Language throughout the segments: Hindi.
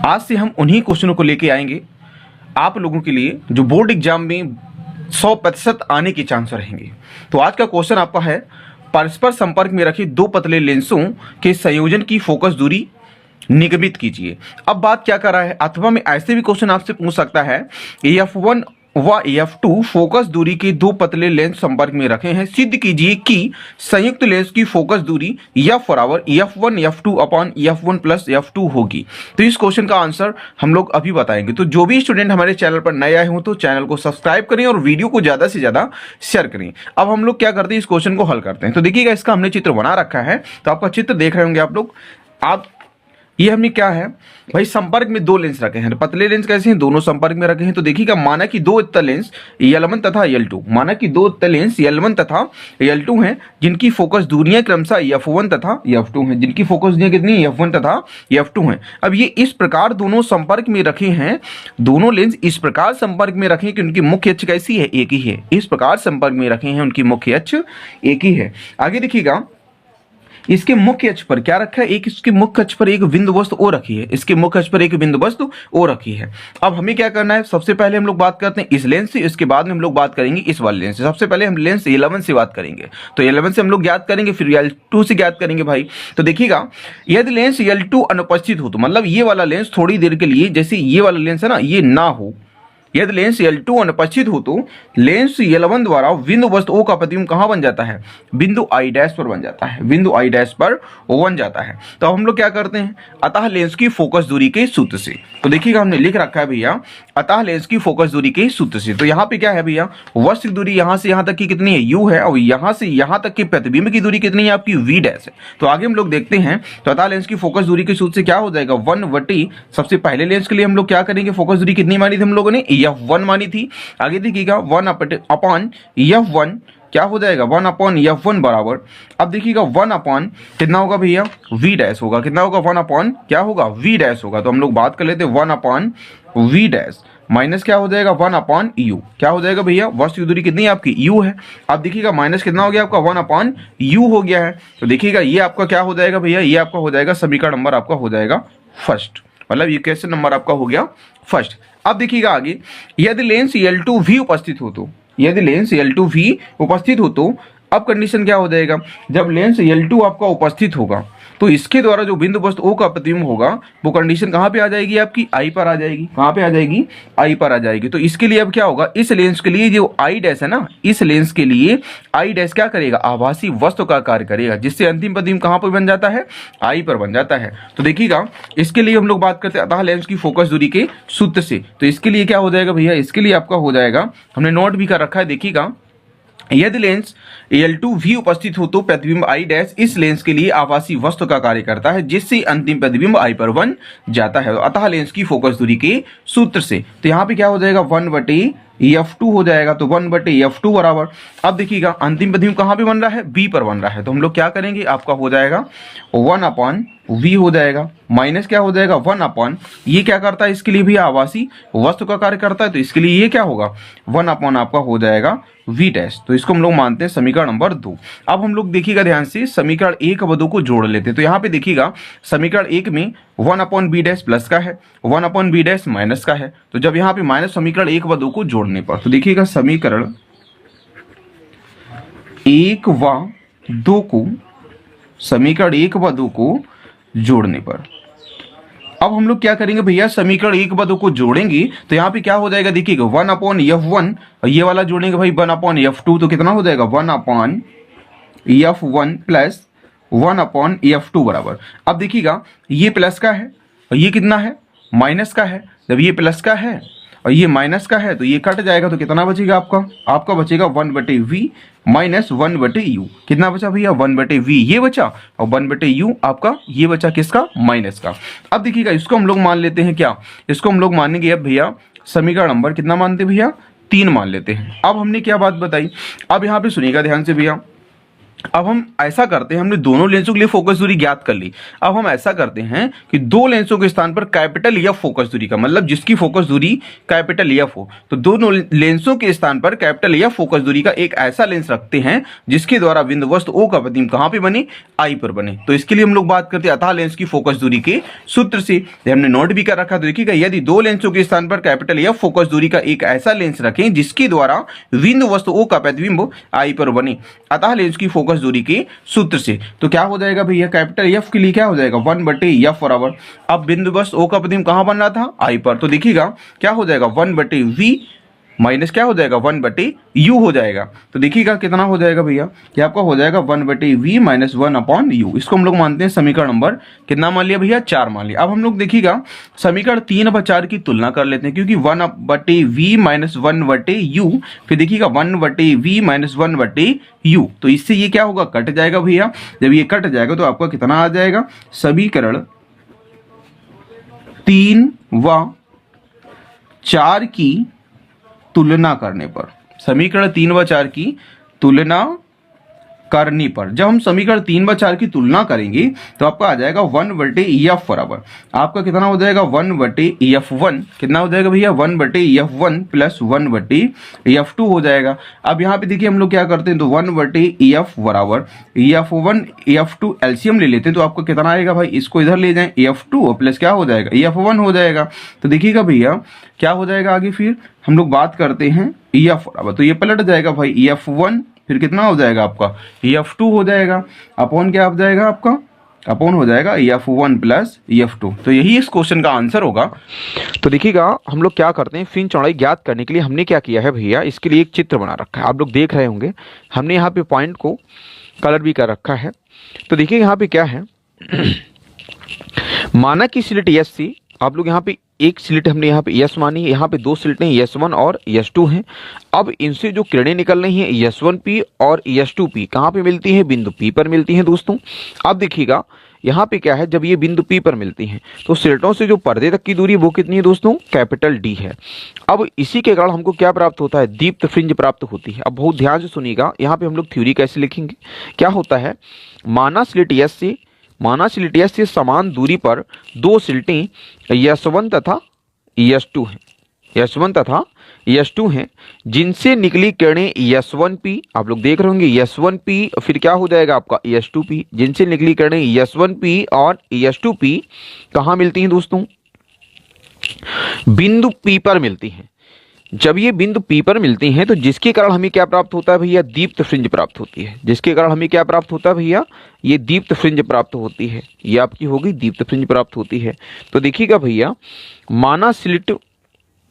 आज से हम उन्हीं क्वेश्चनों को लेके आएंगे आप लोगों के लिए जो बोर्ड एग्जाम में 100% आने के चांस रहेंगे। तो आज का क्वेश्चन आपका है, परस्पर संपर्क में रखे दो पतले लेंसों के संयोजन की फोकस दूरी निगमित कीजिए। अब बात क्या कर रहा है, अथवा में ऐसे भी क्वेश्चन आपसे पूछ सकता है, F1 व F2 फोकस दूरी के दो पतले लेंस संपर्क में रखे हैं, सिद्ध कीजिए कि संयुक्त लेंस की फोकस दूरी F बराबर F1 F2 upon F1 plus F2 होगी। तो इस क्वेश्चन का आंसर हम लोग अभी बताएंगे। तो जो भी स्टूडेंट हमारे चैनल पर नए आए हों तो चैनल को सब्सक्राइब करें और वीडियो को ज्यादा से ज्यादा शेयर करें। अब हम लोग क्या करते हैं, इस क्वेश्चन को हल करते हैं। तो देखिएगा, इसका हमने चित्र बना रखा है, तो आपका चित्र देख रहे होंगे आप लोग। आप ये हमने क्या है भाई, संपर्क में दो लेंस रखे हैं। पतले लेंस कैसे हैं, दोनों संपर्क में रखे हैं। तो देखिएगा, माना कि दो इतना लेंस L1 तथा L2, माना कि दो इतना लेंस L1 तथा L2 हैं, जिनकी फोकस दूरियां क्रमशः F1 तथा F2 हैं, जिनकी फोकस दूरियां कितनी F1 तथा F2 हैं। अब ये इस प्रकार दोनों संपर्क में रखे हैं, दोनों लेंस इस प्रकार संपर्क में रखे कि उनकी मुख्य अक्ष कैसी है, एक ही है। इस प्रकार संपर्क में रखे हैं, उनकी मुख्य अक्ष एक ही है। आगे देखिएगा, इसके मुख्य अक्ष पर क्या रखा है, एक इसके मुख्य अक्ष पर एक बिंदु वस्तु ओ रखी है, इसके मुख्य अक्ष पर एक बिंदु वस्तु ओ रखी है। अब हमें क्या करना है, सबसे पहले हम लोग बात करते हैं इस लेंस से, इसके बाद में हम लोग बात करेंगे इस वाले लेंस से। सबसे पहले हम लेंस L1 से बात करेंगे, तो L1 से हम लोग ज्ञात करेंगे, फिर L2 से ज्ञात करेंगे भाई। तो देखिएगा, यदि लेंस L2 अनुपस्थित हो, तो मतलब ये वाला लेंस थोड़ी देर के लिए, जैसे ये वाला लेंस है ना, ये ना हो, यदि लेंस L2 अनुपस्थित हो तो लेंस L1 द्वारा बिंदु वस्तु O का प्रतिबिंब कहां बन जाता है, बिंदु I डैश पर बन जाता है, बिंदु I डैश पर बन जाता है। तो अब हम लोग क्या करते हैं, अतः लेंस की फोकस दूरी के सूत्र से। तो देखिएगा, हमने लिख रखा है भैया, अतः लेंस की फोकस दूरी के सूत्र से। तो यहाँ पे क्या है भैया, वस्तु की दूरी यहां से यहां तक की कितनी है, U है, और यहां से यहां तक के प्रतिबिंब की दूरी कितनी है, आपकी V डैश है। तो आगे हम लोग देखते हैं, तो अतः लेंस की फोकस दूरी के सूत्र से क्या हो जाएगा, 1/, सबसे पहले लेंस के लिए हम लोग क्या करेंगे, फोकस दूरी कितनी मानी थी हम लोगों ने, F1 मानी थी। आगे देखिएगा, 1 अपॉन F1 क्या हो जाएगा, 1 अपॉन F1 बराबर, अब देखिएगा 1 अपॉन कितना होगा भैया, V डैश होगा। कितना होगा, 1 अपॉन क्या होगा, V डैश होगा। तो हम लोग बात कर लेते हैं 1 अपॉन V डैश माइनस क्या हो जाएगा, 1 अपॉन U। क्या हो जाएगा भैया, वस्तु की दूरी कितनी है आपकी, U है। अब देखिएगा, माइनस कितना हो गया आपका, 1 अपॉन U हो गया है। तो देखिएगा, ये आपका क्या हो जाएगा भैया, ये आपका हो जाएगा समीकरण नंबर आपका हो जाएगा फर्स्ट, मतलब ये क्वेश्चन नंबर आपका हो गया फर्स्ट। अब देखिएगा आगे, यदि लेंस L2 भी उपस्थित हो तो, यदि लेंस L2 भी उपस्थित हो तो अब कंडीशन क्या हो जाएगा, जब लेंस L2 आपका उपस्थित होगा तो इसके द्वारा जो बिंदु वस्तु O का प्रतिबिंब होगा वो कंडीशन कहां पे आ जाएगी, आपकी I पर आ जाएगी। कहां पे आ जाएगी, I पर आ जाएगी। तो इसके लिए अब क्या होगा, इस लेंस के लिए जो I डैश है ना, इस लेंस के लिए I डैश क्या करेगा, आभासी वस्तु का कार्य करेगा, जिससे अंतिम प्रतिबिंब कहां पर बन जाता है, I पर बन जाता है। तो देखिएगा, इसके लिए हम लोग बात करते हैं अतः लेंस की फोकस दूरी के सूत्र से। तो इसके लिए क्या हो जाएगा भैया, इसके लिए आपका हो जाएगा, हमने नोट भी कर रखा है, देखिएगा, यदि लेंस L2 भी उपस्थित हो तो प्रतिबिंब I डैश इस लेंस के लिए आभासी वस्तु का कार्य करता है, जिससे अंतिम प्रतिबिंब I पर बन जाता है, अतः लेंस की फोकस दूरी के सूत्र से। तो यहाँ पे क्या हो जाएगा, 1/F2 हो जाएगा। तो 1/F2 बराबर, अब देखिएगा अंतिम प्रतिबिंब कहाँ पे बन रहा है, B पर बन रहा है। तो हम लोग क्या करेंगे, आपका हो जाएगा 1 अपॉन V हो जाएगा, माइनस क्या हो जाएगा, 1 अपॉन, ये क्या करता है, इसके लिए भी आभासी वस्तु का कार्य करता है, तो इसके लिए ये क्या होगा, 1 अपॉन आपका हो जाएगा V डैश। तो इसको हम लोग मानते हैं समीकरण नंबर 2। अब हम लोग देखिएगा ध्यान से, समीकरण 1 व 2 को जोड़ लेते हैं। तो यहाँ पे देखिएगा, समीकरण 1 में 1 अपॉन B डैश प्लस का है, 1 अपॉन B डैश माइनस का है। तो जब यहाँ पे माइनस समीकरण 1 व 2 को जोड़ने पर, तो देखिएगा समीकरण 1 व 2 को, समीकरण 1 व 2 को जोड़ने पर, अब हम लोग क्या करेंगे भैया, समीकरण 1 व 2 को जोड़ेंगे तो यहाँ पे क्या हो जाएगा, देखिएगा 1 अपॉन F1, और ये वाला जोड़ेंगे भाई 1 अपॉन F2, तो कितना हो जाएगा, 1 upon F1 plus 1 upon F2 बराबर। अब देखिएगा, ये प्लस का है और ये कितना है, माइनस का है। जब ये प्लस का है और ये माइनस का है तो ये कट जाएगा, तो कितना बचेगा आपका बचेगा 1/V माइनस 1/U। कितना बचा भैया, 1/V ये बचा, और 1/U आपका ये बचा किसका, माइनस का। अब देखिएगा, इसको हम लोग मान लेते हैं क्या, इसको हम लोग मानेंगे अब भैया समीकरण नंबर कितना मानते भैया, 3 मान लेते हैं। अब हमने क्या बात बताई, अब यहाँ पे सुनिएगा ध्यान से भैया, अब हम ऐसा करते हैं, हमने दोनों लेंसों के लिए फोकस दूरी ज्ञात कर ली। अब हम ऐसा करते हैं कि दो लेंसों के स्थान पर कैपिटल एफ फोकस दूरी का, मतलब जिसकी फोकस दूरी कैपिटल एफ हो, तो दोनों लेंसों के स्थान पर कैपिटल एफ फोकस दूरी का एक ऐसा लेंस रखते हैं जिसके द्वारा बिंदु वस्तु ओ का प्रतिबिंब कहां पे बने, आई पर बने। तो इसके लिए हम लोग बात करते हैं अतः लेंस की फोकस दूरी के सूत्र से। हमने नोट भी कर रखा, तो देखिएगा यदि दो लेंसों के स्थान पर कैपिटल एफ फोकस दूरी का एक ऐसा लेंस रखें जिसके द्वारा बिंदु वस्तु ओ का प्रतिबिंब आई पर बने अतः लेंस की फोकस दूरी के सूत्र से, तो क्या हो जाएगा भैया, कैपिटल एफ के लिए क्या हो जाएगा 1/एफ बराबर, अब बिंदु वस्तु ओ का प्रतिबिंब कहां बन रहा था, आई पर, तो देखिएगा क्या हो जाएगा 1/v माइनस क्या हो जाएगा 1/u हो जाएगा। तो देखिएगा कितना हो जाएगा भैया, क्या आपका हो जाएगा 1/v माइनस 1/u। इसको हम लोग मानते हैं समीकरण नंबर कितना मान लिया भैया, 4 मान लिया। अब हम लोग देखिएगा समीकरण 3/4 की तुलना कर लेते हैं, क्योंकि 1/v माइनस 1/u, फिर देखिएगा 1/v माइनस 1/u, तो इससे ये क्या होगा, कट जाएगा भैया। जब ये कट जाएगा तो आपका कितना आ जाएगा, समीकरण 3 व 4 की तुलना करने पर, समीकरण 3 व 4 की तुलना करने पर, जब हम समीकरण 3 व 4 की तुलना करेंगे तो आपका आ जाएगा 1/एफ बराबर, आपका कितना हो जाएगा 1/f1, कितना हो जाएगा भैया 1/f1 प्लस 1/f2 हो जाएगा। अब यहाँ पे देखिए हम लोग क्या करते हैं, तो 1/एफ बराबर f1 f2 एलसीएम ले लेते हैं, तो आपको कितना आएगा भाई, इसको इधर ले जाएं f2 प्लस क्या हो जाएगा f1 हो जाएगा। तो देखिएगा भैया क्या हो जाएगा आगे, फिर हम लोग बात करते हैं एफ बराबर, तो ये पलट जाएगा भाई f1, फिर कितना हो जाएगा आपका f2 हो जाएगा, अपॉन क्या हो जाएगा आपका, अपॉन हो जाएगा f1 प्लस f2। तो यही इस क्वेश्चन का आंसर होगा। तो देखिएगा हम लोग क्या करते हैं, फ्रिंज चौड़ाई ज्ञात करने के लिए हमने क्या किया है भैया, इसके लिए एक चित्र बना रखा है, आप लोग देख रहे होंगे, हमने यहाँ पे पॉइंट को कलर भी कर रखा है। तो देखिए यहाँ पे क्या है, माना कि स्लिट एस सी, आप लोग यहाँ पे एक स्लिट हमने यहाँ पे यस मानी है, यहाँ पे दो स्लिटें S1 और S2 हैं। अब इनसे जो किरणें निकल रही हैं S1P और S2P कहाँ पे मिलती हैं, बिंदु P पर मिलती हैं दोस्तों। अब देखिएगा यहाँ पे क्या है, जब ये बिंदु P पर मिलती हैं तो स्लिटों से जो पर्दे तक की दूरी वो कितनी है दोस्तों, कैपिटल D है। अब इसी के कारण हमको क्या प्राप्त होता है, दीप्त फ्रिंज प्राप्त होती है। अब बहुत ध्यान से सुनिएगा, यहाँ पे हम लोग थ्योरी कैसे लिखेंगे, क्या होता है, माना स्लिट एस से समान दूरी पर दो स्लिटें S1 तथा S2 हैं, जिनसे निकली किरणें S1P, आप लोग देख रहे होंगे S1P, फिर क्या हो जाएगा आपका S2P, जिनसे निकली किरणें S1P और S2P कहाँ मिलती हैं दोस्तों, बिंदु P पर मिलती हैं। जब ये बिंदु P पर मिलती हैं तो जिसके कारण हमें क्या प्राप्त होता है भैया, दीप्त फ्रिंज प्राप्त होती है। जिसके कारण हमें क्या प्राप्त होता है भैया, ये दीप्त फ्रिंज प्राप्त होती है, ये आपकी होगी दीप्त फ्रिंज प्राप्त होती है। तो देखिएगा भैया, माना स्लिट,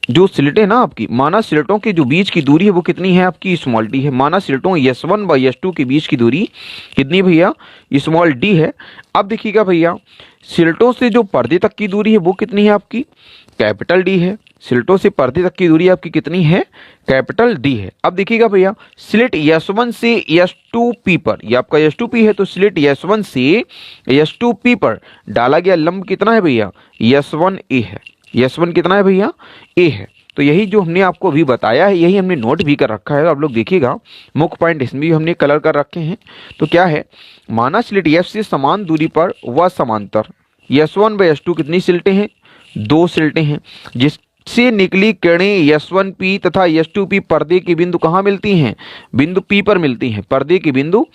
जो स्लिट है ना आपकी, माना स्लिटों के जो बीच की दूरी है वो कितनी है आपकी, स्मॉल डी है। माना स्लिटों S1 व S2 के बीच की दूरी कितनी भैया, स्मॉल डी है। अब देखिएगा भैया, स्लिटों से जो पर्दे तक की दूरी है वो कितनी है आपकी, कैपिटल डी है। स्लिटों से पर्दे तक की दूरी आपकी कितनी है, कैपिटल डी है। अब देखिएगा भैया, स्लिट S1 से S2P पर, ये आपका S2P है, तो स्लिट S1 से S2P पर डाला गया लंब कितना है भैया, S1A है। S1 कितना है भैया, A है। तो यही जो हमने आपको अभी बताया है, यही हमने नोट भी कर रखा है। आप लोग देखिएगा, मुख्य पॉइंट इसमें भी हमने कलर कर रखे हैं। तो क्या है, माना स्लिट F से समान दूरी पर व समांतर S1 व S2 कितनी स्लिटें हैं, दो स्लिटें हैं, जिससे निकली किरणें S1P तथा S2P पर्दे के बिंदु कहाँ मिलती हैं, बिंदु P पर मिलती हैं, पर्दे के बिंदु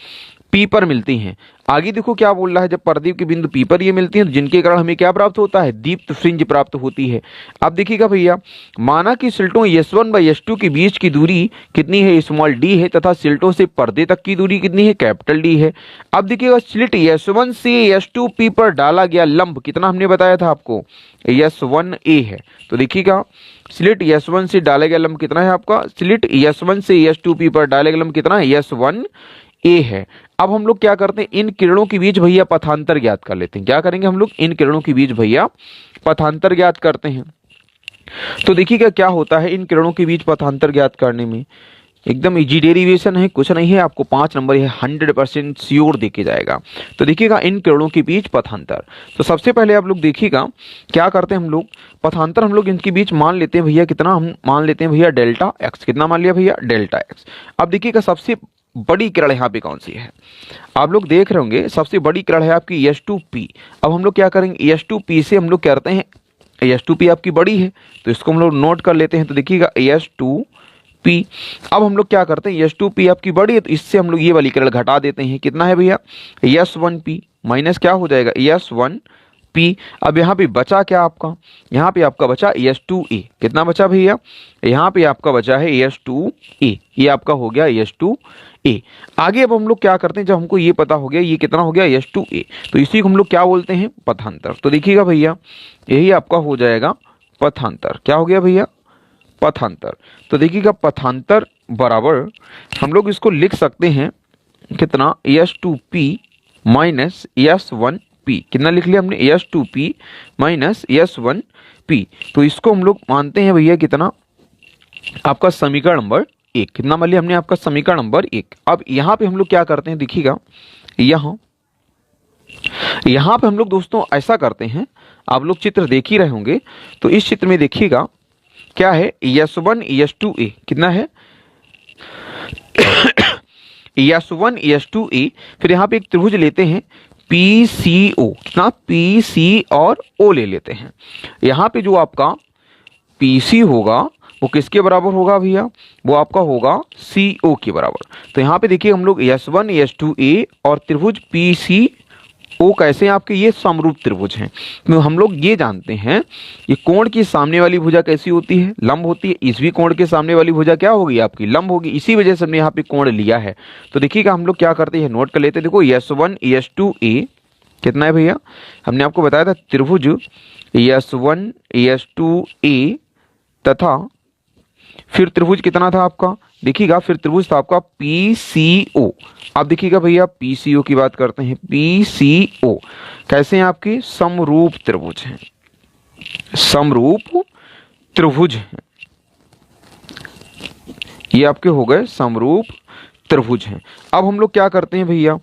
P पर मिलती हैं। आगे देखो क्या बोल रहा है, जब पर्दे के बिंदु P पर ये मिलती हैं तो जिनके कारण हमें क्या प्राप्त होता है, दीप्त फ्रिंज प्राप्त होती है। अब देखिएगा भैया, माना कि स्लिटों S1 व S2 के बीच की दूरी कितनी है, स्मॉल d है, तथा स्लिटों से पर्दे तक की दूरी कितनी है, कैपिटल D है। अब देखिएगा, स्लिट S1 से S2P पर डाला गया लंब कितना हमने बताया था आपको, S1A है। तो देखिएगा, स्लिट S1 से डाला गया लंब कितना है आपका, स्लिट S1 से S2P पर डाले गया लंब कितना है, S1A है। अब हम लोग क्या करते हैं, इन किरणों के बीच भैया पथांतर ज्ञात कर लेते हैं। क्या करेंगे हम लोग, इन किरणों के बीच भैया पथांतर ज्ञात करते हैं। तो देखिएगा क्या होता है, इन किरणों के बीच पथांतर ज्ञात करने में एकदम इजी डेरिवेशन है, कुछ नहीं है, आपको 5 नंबर है, 100% श्योर देके जाएगा। तो देखिएगा, इन किरणों के बीच पथांतर, तो सबसे पहले आप लोग देखिएगा क्या करते हैं हम लोग, पथांतर हम लोग इनके बीच मान लेते हैं भैया कितना, हम मान लेते हैं भैया डेल्टा एक्स। कितना मान लिया भैया, डेल्टा एक्स। अब देखिएगा, सबसे बड़ी किरण यहाँ पे कौन सी है? आप लोग देख रहे होंगे सबसे बड़ी किरण है आपकी H2P। अब हम लोग क्या करेंगे, H2P से हम लोग करते हैं, H2P आपकी बड़ी है तो इसको हम लोग नोट कर लेते हैं। तो देखिएगा H2P। अब हम लोग क्या करते हैं, H2P आपकी बड़ी है तो इससे हम लोग ये वाली किरण घटा देते हैं। कितना है भैया, S1P माइनस क्या हो जाएगा, S1P। अब यहाँ पे बचा क्या आपका, यहाँ पे आपका बचा H2A। कितना बचा भैया, यहाँ पे आपका बचा है H2A, ये आपका हो गया H2A। आगे अब हम लोग क्या करते हैं, जब हमको ये पता हो गया ये कितना हो गया H2A, तो इसी को हम लोग क्या बोलते हैं, पथांतर। तो देखिएगा भैया यही आपका हो जाएगा पथांतर। क्या हो गया भैया, पथांतर। तो देखिएगा पथांतर बराबर हम लोग इसको लिख सकते हैं कितना, S2P माइनस S1P। कितना लिख लिया हमने, S2P माइनस S1P। तो इसको हम लोग मानते हैं भैया कितना, आपका समीकरण नंबर 1। कितना मान लिया हमने, आपका समीकरण नंबर 1। अब यहाँ पे हम लोग क्या करते हैं, देखिएगा यहाँ पे हम लोग दोस्तों ऐसा करते हैं, आप लोग चित्र देख ही रहे होंगे। तो इस चित्र में देखिएगा क्या है, S1 S2A कितना है, S1 S2A। फिर यहाँ पे एक त्रिभुज लेते हैं PCO, कितना PC और O ले लेते हैं। यहाँ पे जो आपका PC होगा वो किसके बराबर होगा भैया, वो आपका होगा CO के बराबर। तो यहाँ पे देखिए हम लोग S1 S2A और त्रिभुज PCO कैसे हैं आपके, ये समरूप त्रिभुज हैं। तो हम लोग ये जानते हैं ये कोण की सामने वाली भुजा कैसी होती है, लंब होती है। इस भी कोण के सामने वाली भुजा क्या होगी आपकी, लंब होगी। इसी वजह से हमने यहाँ पे कोण लिया है। तो देखिएगा हम लोग क्या करते हैं, नोट कर लेते हैं। देखो S1 S2A कितना है भैया, हमने आपको बताया था त्रिभुज S1 S2A तथा फिर त्रिभुज कितना था आपका, देखिएगा फिर त्रिभुज था आपका PCO। अब देखिएगा भैया PCO की बात करते हैं। PCO कैसे हैं आपके, समरूप त्रिभुज हैं, समरूप त्रिभुज हैं। ये आपके हो गए समरूप त्रिभुज हैं। अब हम लोग क्या करते हैं भैया,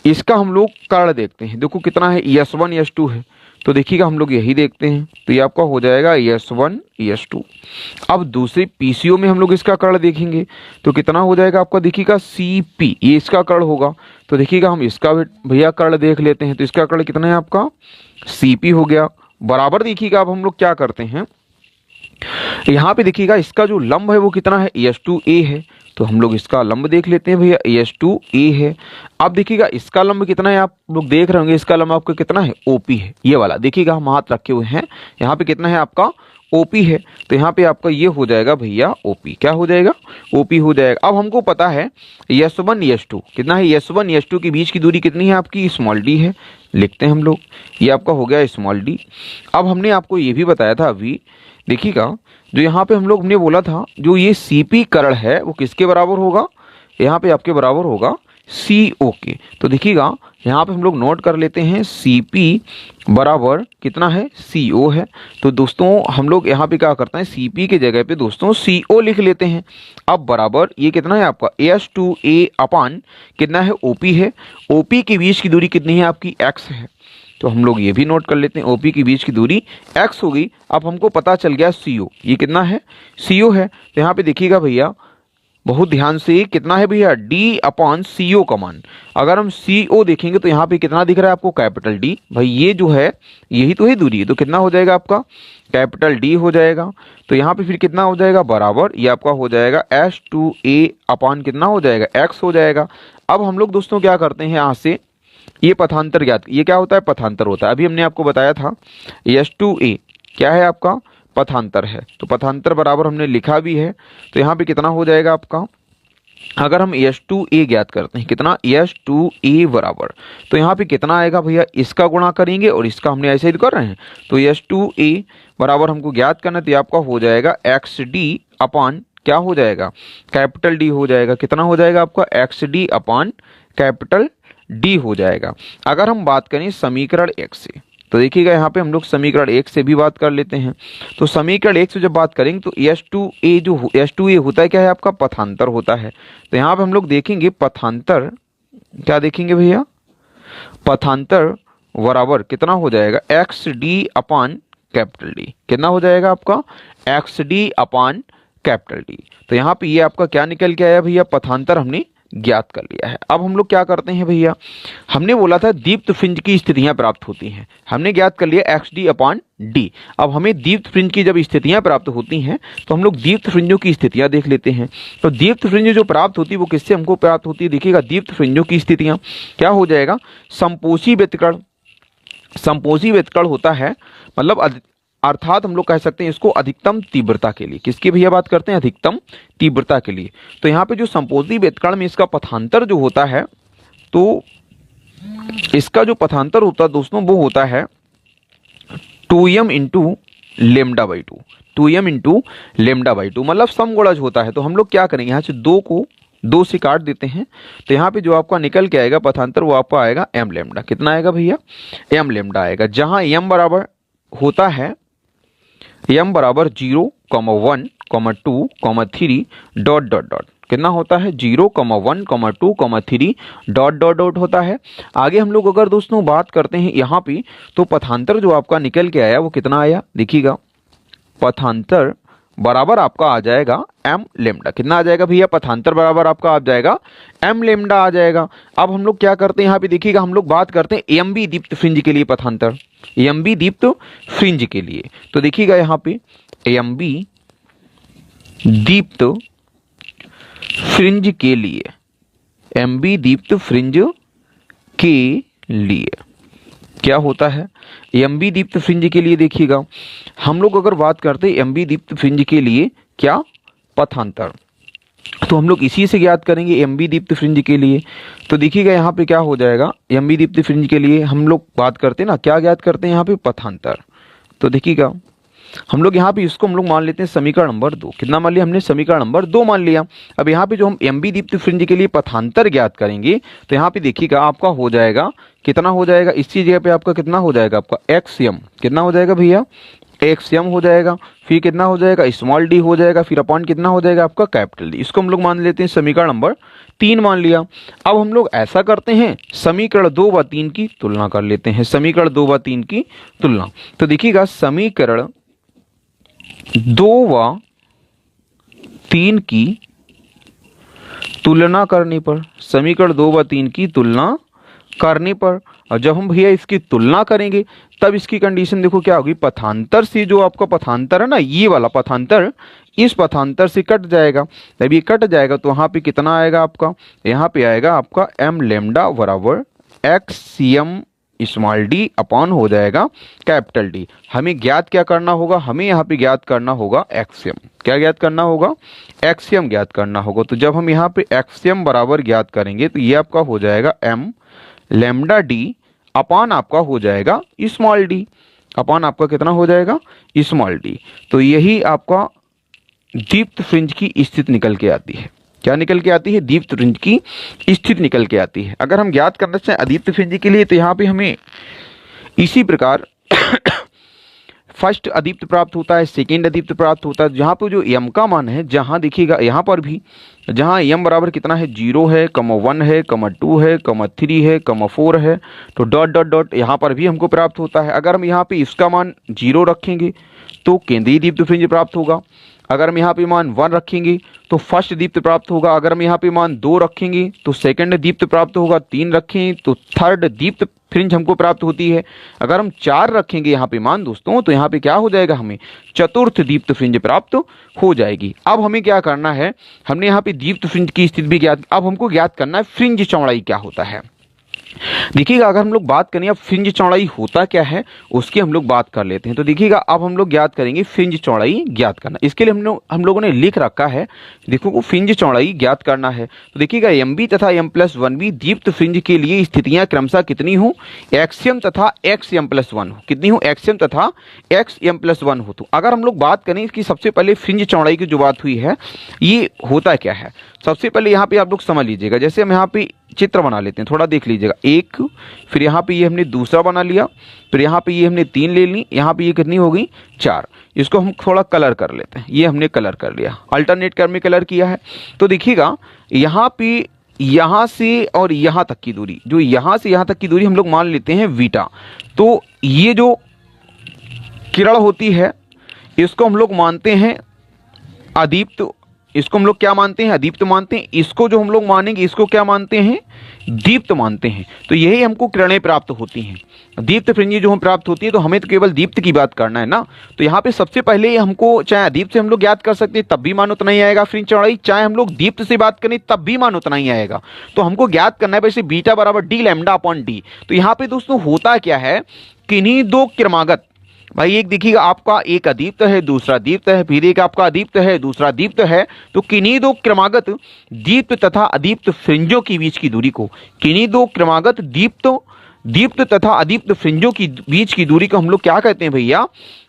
इसका हम लोग कर्ण देखते हैं। देखो कितना है, S1 S2 है तो देखिएगा हम लोग यही देखते हैं। तो ये आपका हो जाएगा S1 S2। अब दूसरे PCO में हम लोग इसका कर्ण देखेंगे तो कितना हो जाएगा आपका, देखिएगा CP, ये इसका कर्ण होगा। तो देखिएगा हम इसका भैया कर्ण देख लेते हैं। तो इसका कर्ण कितना है आपका, CP हो गया बराबर। देखिएगा अब हम लोग क्या करते हैं, यहाँ पे देखिएगा इसका जो लंब है वो कितना है, S2A है। तो हम लोग इसका लंब देख लेते हैं भैया, S2A है। अब देखिएगा इसका लंब कितना है, आप लोग देख रहे होंगे इसका लंब आपका कितना है, OP है। ये वाला देखिएगा हम हाथ रखे हुए हैं, यहाँ पे कितना है आपका OP है। तो यहाँ पे आपका ये हो जाएगा भैया OP। क्या हो जाएगा, OP हो जाएगा। अब हमको पता है S1 S2 कितना है, S1 S2 के बीच की दूरी कितनी है आपकी, स्मॉल d है। लिखते हैं हम लोग, ये आपका हो गया स्मॉल d। अब हमने आपको ये भी बताया था अभी, देखिएगा जो यहाँ पे हम लोग हमने बोला था जो ये CP कर्ण है वो किसके बराबर होगा, यहाँ पे आपके बराबर होगा CO के। तो देखिएगा यहाँ पे हम लोग नोट कर लेते हैं CP बराबर कितना है, CO है। तो दोस्तों हम लोग यहाँ पे क्या करते हैं, CP के जगह पे दोस्तों CO लिख लेते हैं। अब बराबर ये कितना है आपका S2A अपान कितना है, OP है। OP के बीच की दूरी कितनी है आपकी, X है। तो हम लोग ये भी नोट कर लेते हैं, OP के बीच की दूरी X हो गई। अब हमको पता चल गया CO, ये कितना है, CO है। तो यहाँ पे देखिएगा भैया बहुत ध्यान से, कितना है भैया, D अपॉन CO का मान। अगर हम CO देखेंगे तो यहाँ पे कितना दिख रहा है आपको, कैपिटल D। भाई ये जो है यही तो है दूरी, तो कितना हो जाएगा आपका, कैपिटल D हो जाएगा। तो यहाँ पे फिर कितना हो जाएगा, बराबर ये आपका हो जाएगा S2A अपॉन कितना हो जाएगा, X हो जाएगा। अब हम लोग दोस्तों क्या करते हैं, यहाँ से ये पथांतर ज्ञात, ये क्या होता है, पथांतर होता है। अभी हमने आपको बताया था S2A क्या है आपका, पथांतर है। तो पथांतर बराबर हमने लिखा भी है। तो यहाँ पे कितना हो जाएगा आपका, अगर हम S2A ज्ञात करते हैं, कितना S2A बराबर, तो यहाँ पे कितना आएगा भैया, इसका गुणा करेंगे और इसका हमने ऐसे ही कर रहे हैं। तो S2A बराबर हमको ज्ञात करना, तो आपका हो जाएगा XD अपान क्या हो जाएगा, कैपिटल D हो जाएगा। कितना हो जाएगा आपका, XD अपान कैपिटल D हो जाएगा। अगर हम बात करें समीकरण 1 से, तो देखिएगा यहाँ पे हम लोग समीकरण 1 से भी बात कर लेते हैं। तो समीकरण 1 से जब बात करेंगे तो S2A जो S2A होता है क्या है आपका, पथांतर होता है। तो यहाँ पे हम लोग देखेंगे पथांतर, क्या देखेंगे भैया, पथांतर बराबर कितना हो जाएगा, XD अपान कैपिटल D। कितना हो जाएगा आपका, XD अपान कैपिटल D। तो यहाँ पे ये आपका क्या निकल के आया भैया, पथांतर हमने ज्ञात कर लिया है। अब हम लोग क्या करते हैं भैया, हमने बोला था दीप्त फ्रिंज की स्थितियां प्राप्त होती हैं, हमने ज्ञात कर लिया XD/D। अब हमें दीप्त फ्रिंज की जब स्थितियां प्राप्त होती हैं तो हम लोग दीप्त फ्रिंजों की स्थितियां देख लेते हैं। तो दीप्त फ्रिंज जो प्राप्त होती है वो किससे हमको प्राप्त होती है, देखिएगा दीप्त फ्रिंजों की स्थितियां क्या हो जाएगा, संपोषी व्यतिकरण। संपोषी व्यतिकरण होता है मतलब अर्थात हम लोग कह सकते हैं इसको अधिकतम तीव्रता के लिए। किसकी भैया बात करते हैं, अधिकतम तीव्रता के लिए। तो यहाँ पे जो संपोषी व्यतिकरण में इसका पथांतर जो होता है, तो इसका जो पथांतर होता है दोस्तों वो होता है 2m इंटू λ/2। 2m इंटू λ/2 मतलब समगुणज होता है। तो हम लोग क्या करेंगे, यहाँ से 2 को 2 से काट देते हैं, तो यहाँ पे जो आपका निकल के आएगा पथांतर वो आपका आएगा m लैम्डा। कितना आएगा भैया, m लैम्डा आएगा। जहाँ m बराबर होता है m बराबर 0, 1, 2, 3 डॉट डॉट डॉट, कितना होता है 0, 1, 2, 3 डॉट डॉट डॉट होता है। आगे हम लोग अगर दोस्तों बात करते हैं यहाँ पे, तो पथांतर जो आपका निकल के आया वो कितना आया, देखिएगा पथांतर बराबर आपका आ जाएगा m लैम्डा। कितना आ जाएगा भैया, पथांतर बराबर आपका आ जाएगा m लैम्डा आ जाएगा। अब हम लोग क्या करते हैं यहाँ पे, देखिएगा हम लोग बात करते हैं AMB दीप्त फ्रिंज के लिए पथांतर, AMB दीप्त फ्रिंज के लिए। तो देखिएगा यहाँ पे AMB दीप्त फ्रिंज के लिए, AMB दीप्त फ्रिंज के लिए क्या होता है, AMB दीप्त फ्रिंज के लिए देखिएगा हम लोग अगर बात करते हैं AMB दीप्त फ्रिंज के लिए क्या पथांतर, तो हम लोग इसी से ज्ञात करेंगे AMB दीप्त फ्रिंज के लिए। तो देखिएगा यहाँ पे क्या हो जाएगा, AMB दीप्त फ्रिंज के लिए हम लोग बात करते हैं ना, क्या ज्ञात करते हैं यहाँ पे पथांतर। तो देखिएगा हम लोग यहाँ पे इसको हम लोग मान लेते हैं समीकरण नंबर 2। कितना मान लिया हमने, समीकरण नंबर 2 मान लिया। अब यहाँ पे जो हम AMB दीप्त फ्रिंज के लिए पथांतर ज्ञात करेंगे, तो यहाँ पे देखिएगा आपका हो जाएगा, कितना हो जाएगा, इसी जगह पे आपका कितना हो जाएगा, आपका XM कितना हो जाएगा भैया, XM हो जाएगा, फिर कितना हो जाएगा स्मॉल d हो जाएगा, फिर अपॉन कितना हो जाएगा आपका कैपिटल D। इसको हम लोग मान लेते हैं समीकरण नंबर 3 मान लिया। अब हम लोग ऐसा करते हैं समीकरण 2 व 3 की तुलना कर लेते हैं, समीकरण 2 व 3 की तुलना। तो देखिएगा समीकरण 2 व 3 की तुलना करने पर, समीकरण 2 व 3 की तुलना करने पर, और जब हम भैया इसकी तुलना करेंगे तब इसकी कंडीशन देखो क्या होगी, पथांतर से जो आपका पथांतर है ना, ये वाला पथांतर इस पथांतर से कट जाएगा। जब ये कट जाएगा तो वहाँ पे कितना आएगा आपका, यहाँ पे आएगा आपका m लैम्डा बराबर XCM स्मॉल d अपॉन हो जाएगा कैपिटल D। हमें ज्ञात क्या करना होगा, हमें यहाँ पे ज्ञात करना होगा XCM। क्या ज्ञात करना होगा, XCM ज्ञात करना होगा। तो जब हम यहाँ पे XCM बराबर ज्ञात करेंगे तो ये आपका हो जाएगा m लैम्डा d अपॉन आपका हो जाएगा स्मॉल d, अपॉन आपका कितना हो जाएगा स्मॉल d। तो यही आपका दीप्त फ्रिंज की स्थिति निकल के आती है। क्या निकल के आती है, दीप्त फ्रिंज की स्थिति निकल के आती है। अगर हम ज्ञात करना चाहें अदीप्त फ्रिंज के लिए, तो यहाँ पे हमें इसी प्रकार फर्स्ट अदीप्त प्राप्त होता है, सेकेंड अदीप्त प्राप्त होता है। जहाँ पे जो m का मान है, जहाँ देखिएगा यहाँ पर भी जहाँ m बराबर कितना है 0 है, 1 है, 2 है, 3 है, 4 है, तो डॉट डॉट डॉट यहाँ पर भी हमको प्राप्त होता है। अगर हम यहाँ पे इसका मान 0 रखेंगे तो केंद्रीय दीप्त फ्रिंज प्राप्त होगा। अगर हम यहाँ पे मान 1 रखेंगे तो फर्स्ट दीप्त प्राप्त होगा। अगर हम यहाँ पे मान 2 रखेंगे तो सेकंड दीप्त प्राप्त होगा। 3 रखें तो थर्ड दीप्त फ्रिंज हमको प्राप्त होती है। अगर हम 4 रखेंगे यहाँ पे मान दोस्तों, तो यहाँ पे क्या हो जाएगा, हमें चतुर्थ दीप्त फ्रिंज प्राप्त हो जाएगी। अब हमें क्या करना है, हमने यहाँ पे दीप्त फ्रिंज की स्थिति भी ज्ञात, अब हमको ज्ञात करना है फ्रिंज चौड़ाई क्या होता है। देखिएगा अगर हम लोग बात करें अब फ्रिंज चौड़ाई होता क्या है, उसकी हम लोग बात कर लेते हैं। तो देखिएगा अब हम लोग ज्ञात करेंगे फ्रिंज चौड़ाई ज्ञात करना। इसके लिए हम लोगों ने लिख रखा है, देखो को फ्रिंज चौड़ाई ज्ञात करना है। तो देखिएगा MB तथा M+1B दीप्त फ्रिंज के लिए स्थितियां क्रमशः कितनी हो, XM तथा XM+1 हो। कितनी हो, XM तथा XM+1 हो। तो अगर हम लोग बात करें इसकी सबसे पहले फ्रिंज चौड़ाई की जो बात हुई है, ये होता क्या है, सबसे पहले यहाँ पे आप लोग समझ लीजिएगा। जैसे हम यहाँ पे चित्र बना लेते हैं, थोड़ा देख लीजिएगा। एक, फिर यहाँ पे ये हमने दूसरा बना लिया, फिर यहाँ पे ये हमने 3 ले ली, यहाँ पे ये कितनी हो गई 4। इसको हम थोड़ा कलर कर लेते हैं। ये हमने कलर कर लिया, अल्टरनेट कर में कलर किया है। तो देखिएगा यहाँ पे यहाँ से और यहाँ तक की दूरी, जो यहाँ से यहाँ तक की दूरी हम लोग मान लेते हैं बीटा। तो ये जो किरण होती है इसको हम लोग मानते हैं अदीप्त इसको हम लोग क्या मानते हैं, अदीप्त मानते हैं। इसको जो हम लोग मानेंगे, इसको क्या मानते हैं, दीप्त मानते हैं। तो यही हमको किरणें प्राप्त होती हैं, दीप्त फ्रिंज जो हम प्राप्त होती है। तो हमें तो केवल दीप्त की बात करना है ना। तो यहाँ पे सबसे पहले हमको चाहे अदीप्त से हम लोग ज्ञात कर सकते हैं, तब भी मान उतना ही आएगा फ्रिंज चौड़ाई, चाहे हम लोग दीप्त से बात करें तब भी मान उतना ही आएगा। तो हमको ज्ञात करना है वैसे बीटा बराबर डी लैम्डा अपॉन डी। तो यहाँ पे दोस्तों होता क्या है, किन्हीं दो क्रमागत, भाई एक देखिएगा आपका एक अदीप्त है, दूसरा दीप्त है, फिर एक आपका अदीप्त है, दूसरा दीप्त है। तो किन्हीं दो क्रमागत दीप्त तथा अदीप्त फ्रिंजों के बीच की दूरी को, किन्हीं दो क्रमागत दीप्त तथा अदीप्त फ्रिंजों की बीच की दूरी को हम लोग क्या कहते हैं भैया,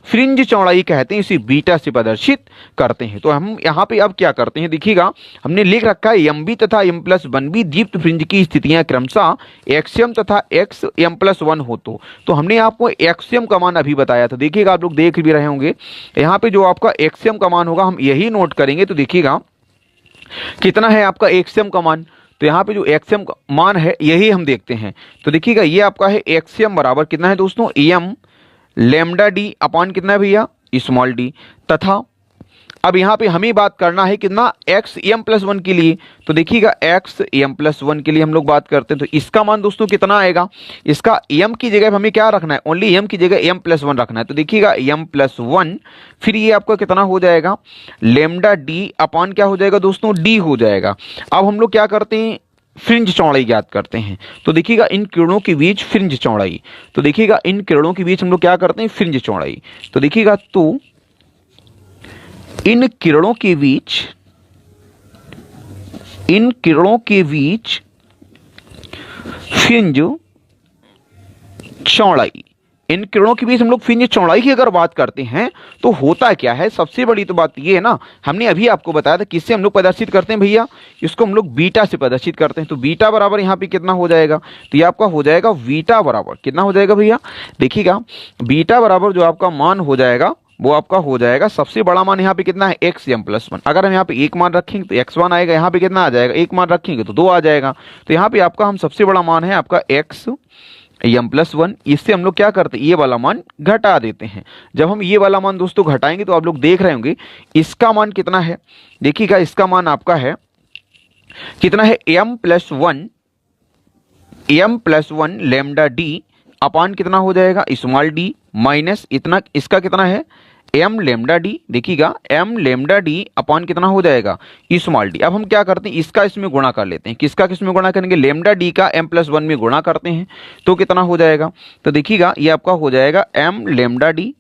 फ्रिंज चौड़ाई कहते हैं। इसे बीटा से प्रदर्शित करते हैं। तो हम यहाँ पे अब क्या करते हैं, देखिएगा हमने लिख रखा है एम बी तथा एम प्लस वन बी दीप्त फ्रिंज की स्थितियां क्रमशः एक्सएम तथा एक्स एम प्लस वन हो। तो हमने आपको एक्सएम का मान अभी बताया था, देखिएगा आप लोग देख भी रहे होंगे। यहाँ पे जो आपका एक्सएम का मान होगा हम यही नोट करेंगे। तो देखिएगा कितना है आपका एक्सएम का मान, तो यहाँ पे जो एक्सएम का मान है यही हम देखते हैं। तो देखिएगा ये आपका है एक्सएम बराबर कितना है दोस्तों, एम लैम्डा डी अपॉन कितना है भैया, स्मॉल डी। तथा अब यहाँ पे हमें बात करना है कितना, एक्स एम प्लस वन के लिए। तो देखिएगा एक्स एम प्लस वन के लिए हम लोग बात करते हैं। तो इसका मान दोस्तों कितना आएगा, इसका एम की जगह हमें क्या रखना है, ओनली एम की जगह एम प्लस वन रखना है। तो देखिएगा एम प्लस वन, फिर ये आपका कितना हो जाएगा, लेमडा डी अपॉन क्या हो जाएगा दोस्तों, डी हो जाएगा। अब हम लोग क्या करते हैं, फ्रिंज चौड़ाई ज्ञात करते हैं। तो देखिएगा इन किरणों के बीच फ्रिंज चौड़ाई, तो देखिएगा इन किरणों के बीच हम लोग क्या करते हैं, फ्रिंज चौड़ाई। तो देखिएगा तो इन किरणों के बीच फ्रिंज चौड़ाई, इन किरणों के बीच हम लोग फ्रिंज चौड़ाई की अगर बात करते हैं तो होता क्या है, सबसे बड़ी तो बात ये है ना, हमने अभी आपको बताया था किससे हम लोग प्रदर्शित करते हैं भैया, इसको हम लोग बीटा से प्रदर्शित करते हैं। तो बीटा बराबर यहाँ पे कितना हो जाएगा, तो ये आपका हो जाएगा बीटा बराबर कितना हो जाएगा भैया, देखिएगा बीटा बराबर जो आपका मान हो जाएगा वो आपका हो जाएगा, सबसे बड़ा मान यहाँ पे कितना है, एक्स एम प्लस वन। अगर हम यहाँ पे एक मान रखेंगे तो एक्स वन आएगा, यहाँ पे कितना आ जाएगा, एक मान रखेंगे तो दो आ जाएगा। तो यहाँ पे आपका हम सबसे बड़ा मान है आपका एक्स एम प्लस वन। इससे हम लोग क्या करते हैं, ये वाला मान घटा देते हैं। जब हम ये वाला मान दोस्तों घटाएंगे तो आप लोग देख रहे होंगे इसका मान कितना है, देखिएगा इसका मान आपका है कितना है, M plus one lambda D upon कितना हो जाएगा, स्मॉल डी माइनस इतना, इसका कितना है एम लेमडा डी, देखिएगा एम लेमडा डी अपान कितना हो जाएगा, स्मॉल डी। अब हम क्या करते हैं, इसका इसमें गुणा कर लेते हैं, किसका किसमें गुणा करेंगे, लेमडा डी का एम प्लस वन में गुणा करते हैं तो कितना हो जाएगा, तो देखिएगा ये आपका हो जाएगा एम लेमडा डी,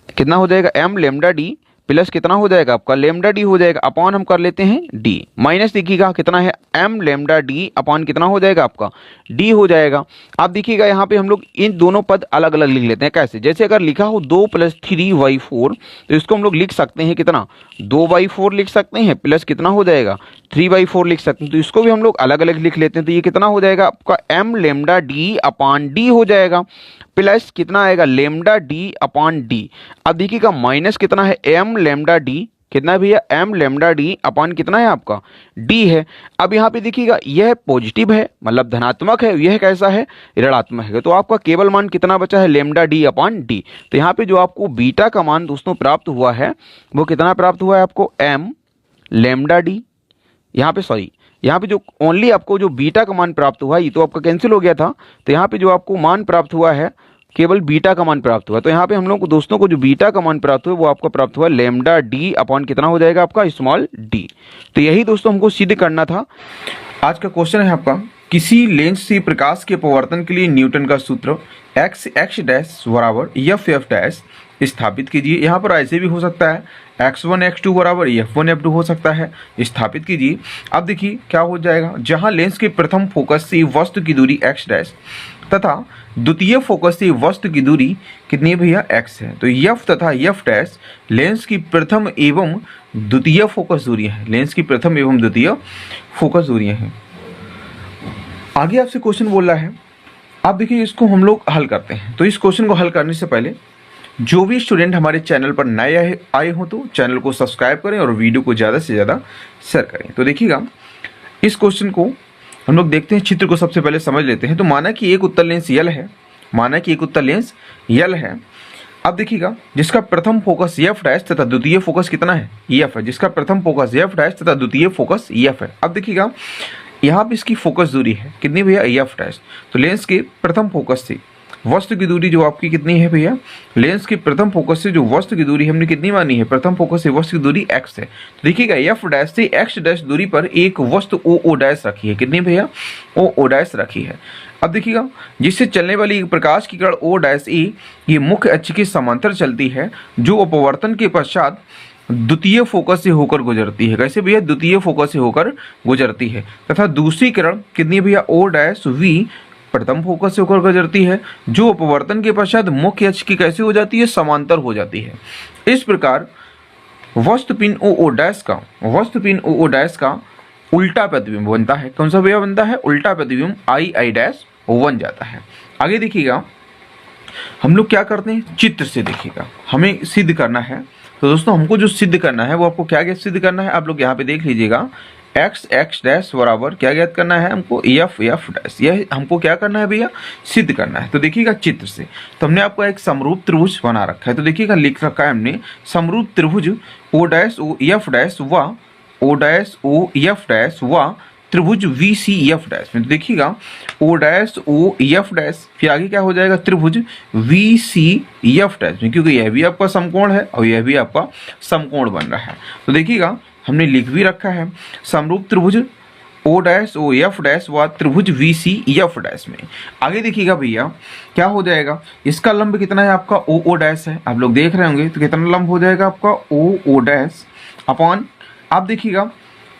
कितना हो जाएगा एम लेमडा डी प्लस कितना हो जाएगा आपका लेमडा डी हो जाएगा, अपॉन हम कर लेते हैं डी, माइनस देखिएगा कितना है एम लेमडा डी अपॉन कितना हो जाएगा आपका डी हो जाएगा। अब देखिएगा यहाँ पे हम लोग इन दोनों पद अलग अलग लिख लेते हैं, कैसे, जैसे अगर लिखा हो 2 + 3/4 तो इसको हम लोग लिख सकते हैं कितना, 2/4 लिख सकते हैं, प्लस कितना हो जाएगा 3/4 लिख सकते हैं। तो इसको भी हम लोग अलग अलग लिख लेते हैं। तो ये कितना हो जाएगा आपका M lambda D upon D हो जाएगा, प्लस कितना आएगा लेमडा डी अपॉन डी। अब देखिएगा माइनस कितना है एम लेमडा डी, कितना है भैया एम लेमडा डी अपॉन कितना है आपका डी है। अब यहाँ पे देखिएगा यह पॉजिटिव है मतलब धनात्मक है, यह कैसा है ऋणात्मक है। तो आपका केवल मान कितना बचा है, लेमडा डी अपॉन डी। तो यहाँ पे जो आपको बीटा का मान दोस्तों प्राप्त हुआ है वो कितना प्राप्त हुआ है आपको, एम लेमडा डी, यहाँ पे सॉरी यहाँ पे जो ओनली आपको जो बीटा का मान प्राप्त हुआ है ये तो आपका कैंसिल हो गया था। तो यहाँ पे जो आपको मान प्राप्त हुआ है केवल बीटा का मान प्राप्त हुआ। तो यहाँ पे हम लोग को दोस्तों को जो बीटा का मान प्राप्त हुआ वो आपका प्राप्त हुआ लेमडा डी अपॉन कितना हो जाएगा आपका स्मॉल डी। तो यही दोस्तों हमको सिद्ध करना था। आज का क्वेश्चन है आपका, किसी लेंस से प्रकाश के अपवर्तन के लिए न्यूटन का सूत्र x डैश बराबर f डैश स्थापित कीजिए। यहाँ पर ऐसे भी हो सकता है x1 x2 बराबर f1 f2 हो सकता है, स्थापित कीजिए। अब देखिए क्या हो जाएगा, जहाँ लेंस के प्रथम फोकस से वस्तु की दूरी x डैश तथा द्वितीय फोकस से वस्तु की दूरी कितनी है भैया x है। तो f तथा f डैश लेंस की प्रथम एवं द्वितीय फोकस दूरियां हैं, लेंस की प्रथम एवं द्वितीय फोकस दूरियां हैं। आगे आपसे क्वेश्चन बोल रहा है, आप देखिए इसको हम लोग हल करते हैं। तो इस क्वेश्चन को हल करने से पहले जो भी स्टूडेंट हमारे चैनल पर नए आए हो तो चैनल को सब्सक्राइब करें और वीडियो को ज़्यादा से ज़्यादा शेयर करें। तो देखिएगा इस क्वेश्चन को हम लोग देखते हैं, चित्र को सबसे पहले समझ लेते हैं। तो माना कि एक उत्तल लेंस यल है, माना कि एक उत्तल लेंस यल है। अब देखिएगा जिसका प्रथम फोकस एफ डैश तथा द्वितीय फोकस कितना है एफ है, जिसका प्रथम फोकस एफ डैश तथा द्वितीय फोकस एफ है। अब देखिएगा यहाँ पे इसकी फोकस दूरी है कितनी भैया एफ डैश, तो लेंस के प्रथम फोकस से वस्तु की दूरी जो आपकी कितनी है भैया, लेंस के प्रथम फोकस से जो वस्तु की दूरी हमने कितनी मानी है, प्रथम फोकस से वस्तु की दूरी x है। तो देखिएगा एफ डैश से x डैश दूरी पर एक वस्तु ओ डैश रखी है, कितनी भैया ओ डैश रखी है। अब देखिएगा जिससे चलने वाली प्रकाश की किरण ओ डैश ए ये मुख्य अक्ष के समांतर चलती है जो अपवर्तन के पश्चात द्वितीय फोकस से होकर गुजरती है। कैसे भैया, द्वितीय फोकस से होकर गुजरती है। तथा दूसरी किरण कितनी भैया ओ डैश वी प्रथम फोकस से होकर गुजरती है जो अपवर्तन के पश्चात मुख्य अक्ष की कैसे हो जाती है, समांतर हो जाती है। इस प्रकार वस्तुपिन ओ डैश का उल्टा प्रतिबिंब बनता है। कौन सा भैया बनता है, उल्टा प्रतिबिंब आई डैश बन जाता है। आगे देखिएगा हम लोग क्या करते हैं, चित्र से देखिएगा हमें सिद्ध करना है। तो दोस्तों हमको जो सिद्ध करना है वो आपको क्या सिद्ध करना है, आप लोग यहाँ पे देख लीजिएगा x डैश बराबर क्या ज्ञात करना है हमको एफ डैश, यह हमको क्या करना है भैया, सिद्ध करना है। तो देखिएगा चित्र से तो हमने आपको एक समरूप त्रिभुज बना रखा है। तो देखिएगा लिख रखा है हमने समरूप त्रिभुज O dash O F dash व O dash O F dash व त्रिभुज वी सी एफ डैश में। तो देखिएगा O dash O F dash फिर आगे क्या हो जाएगा, त्रिभुज वी सी एफ डैश में, क्योंकि यह भी आपका समकोण है और यह भी आपका समकोण बन रहा है। तो देखिएगा हमने लिख भी रखा है समरूप त्रिभुज O dash O F dash व त्रिभुज वी सी एफ डैश में। आगे देखिएगा भैया क्या हो जाएगा, इसका लंब कितना है आपका ओ डैश है, आप लोग देख रहे होंगे। तो कितना लंब हो जाएगा आपका ओ डैश अपॉन, आप देखिएगा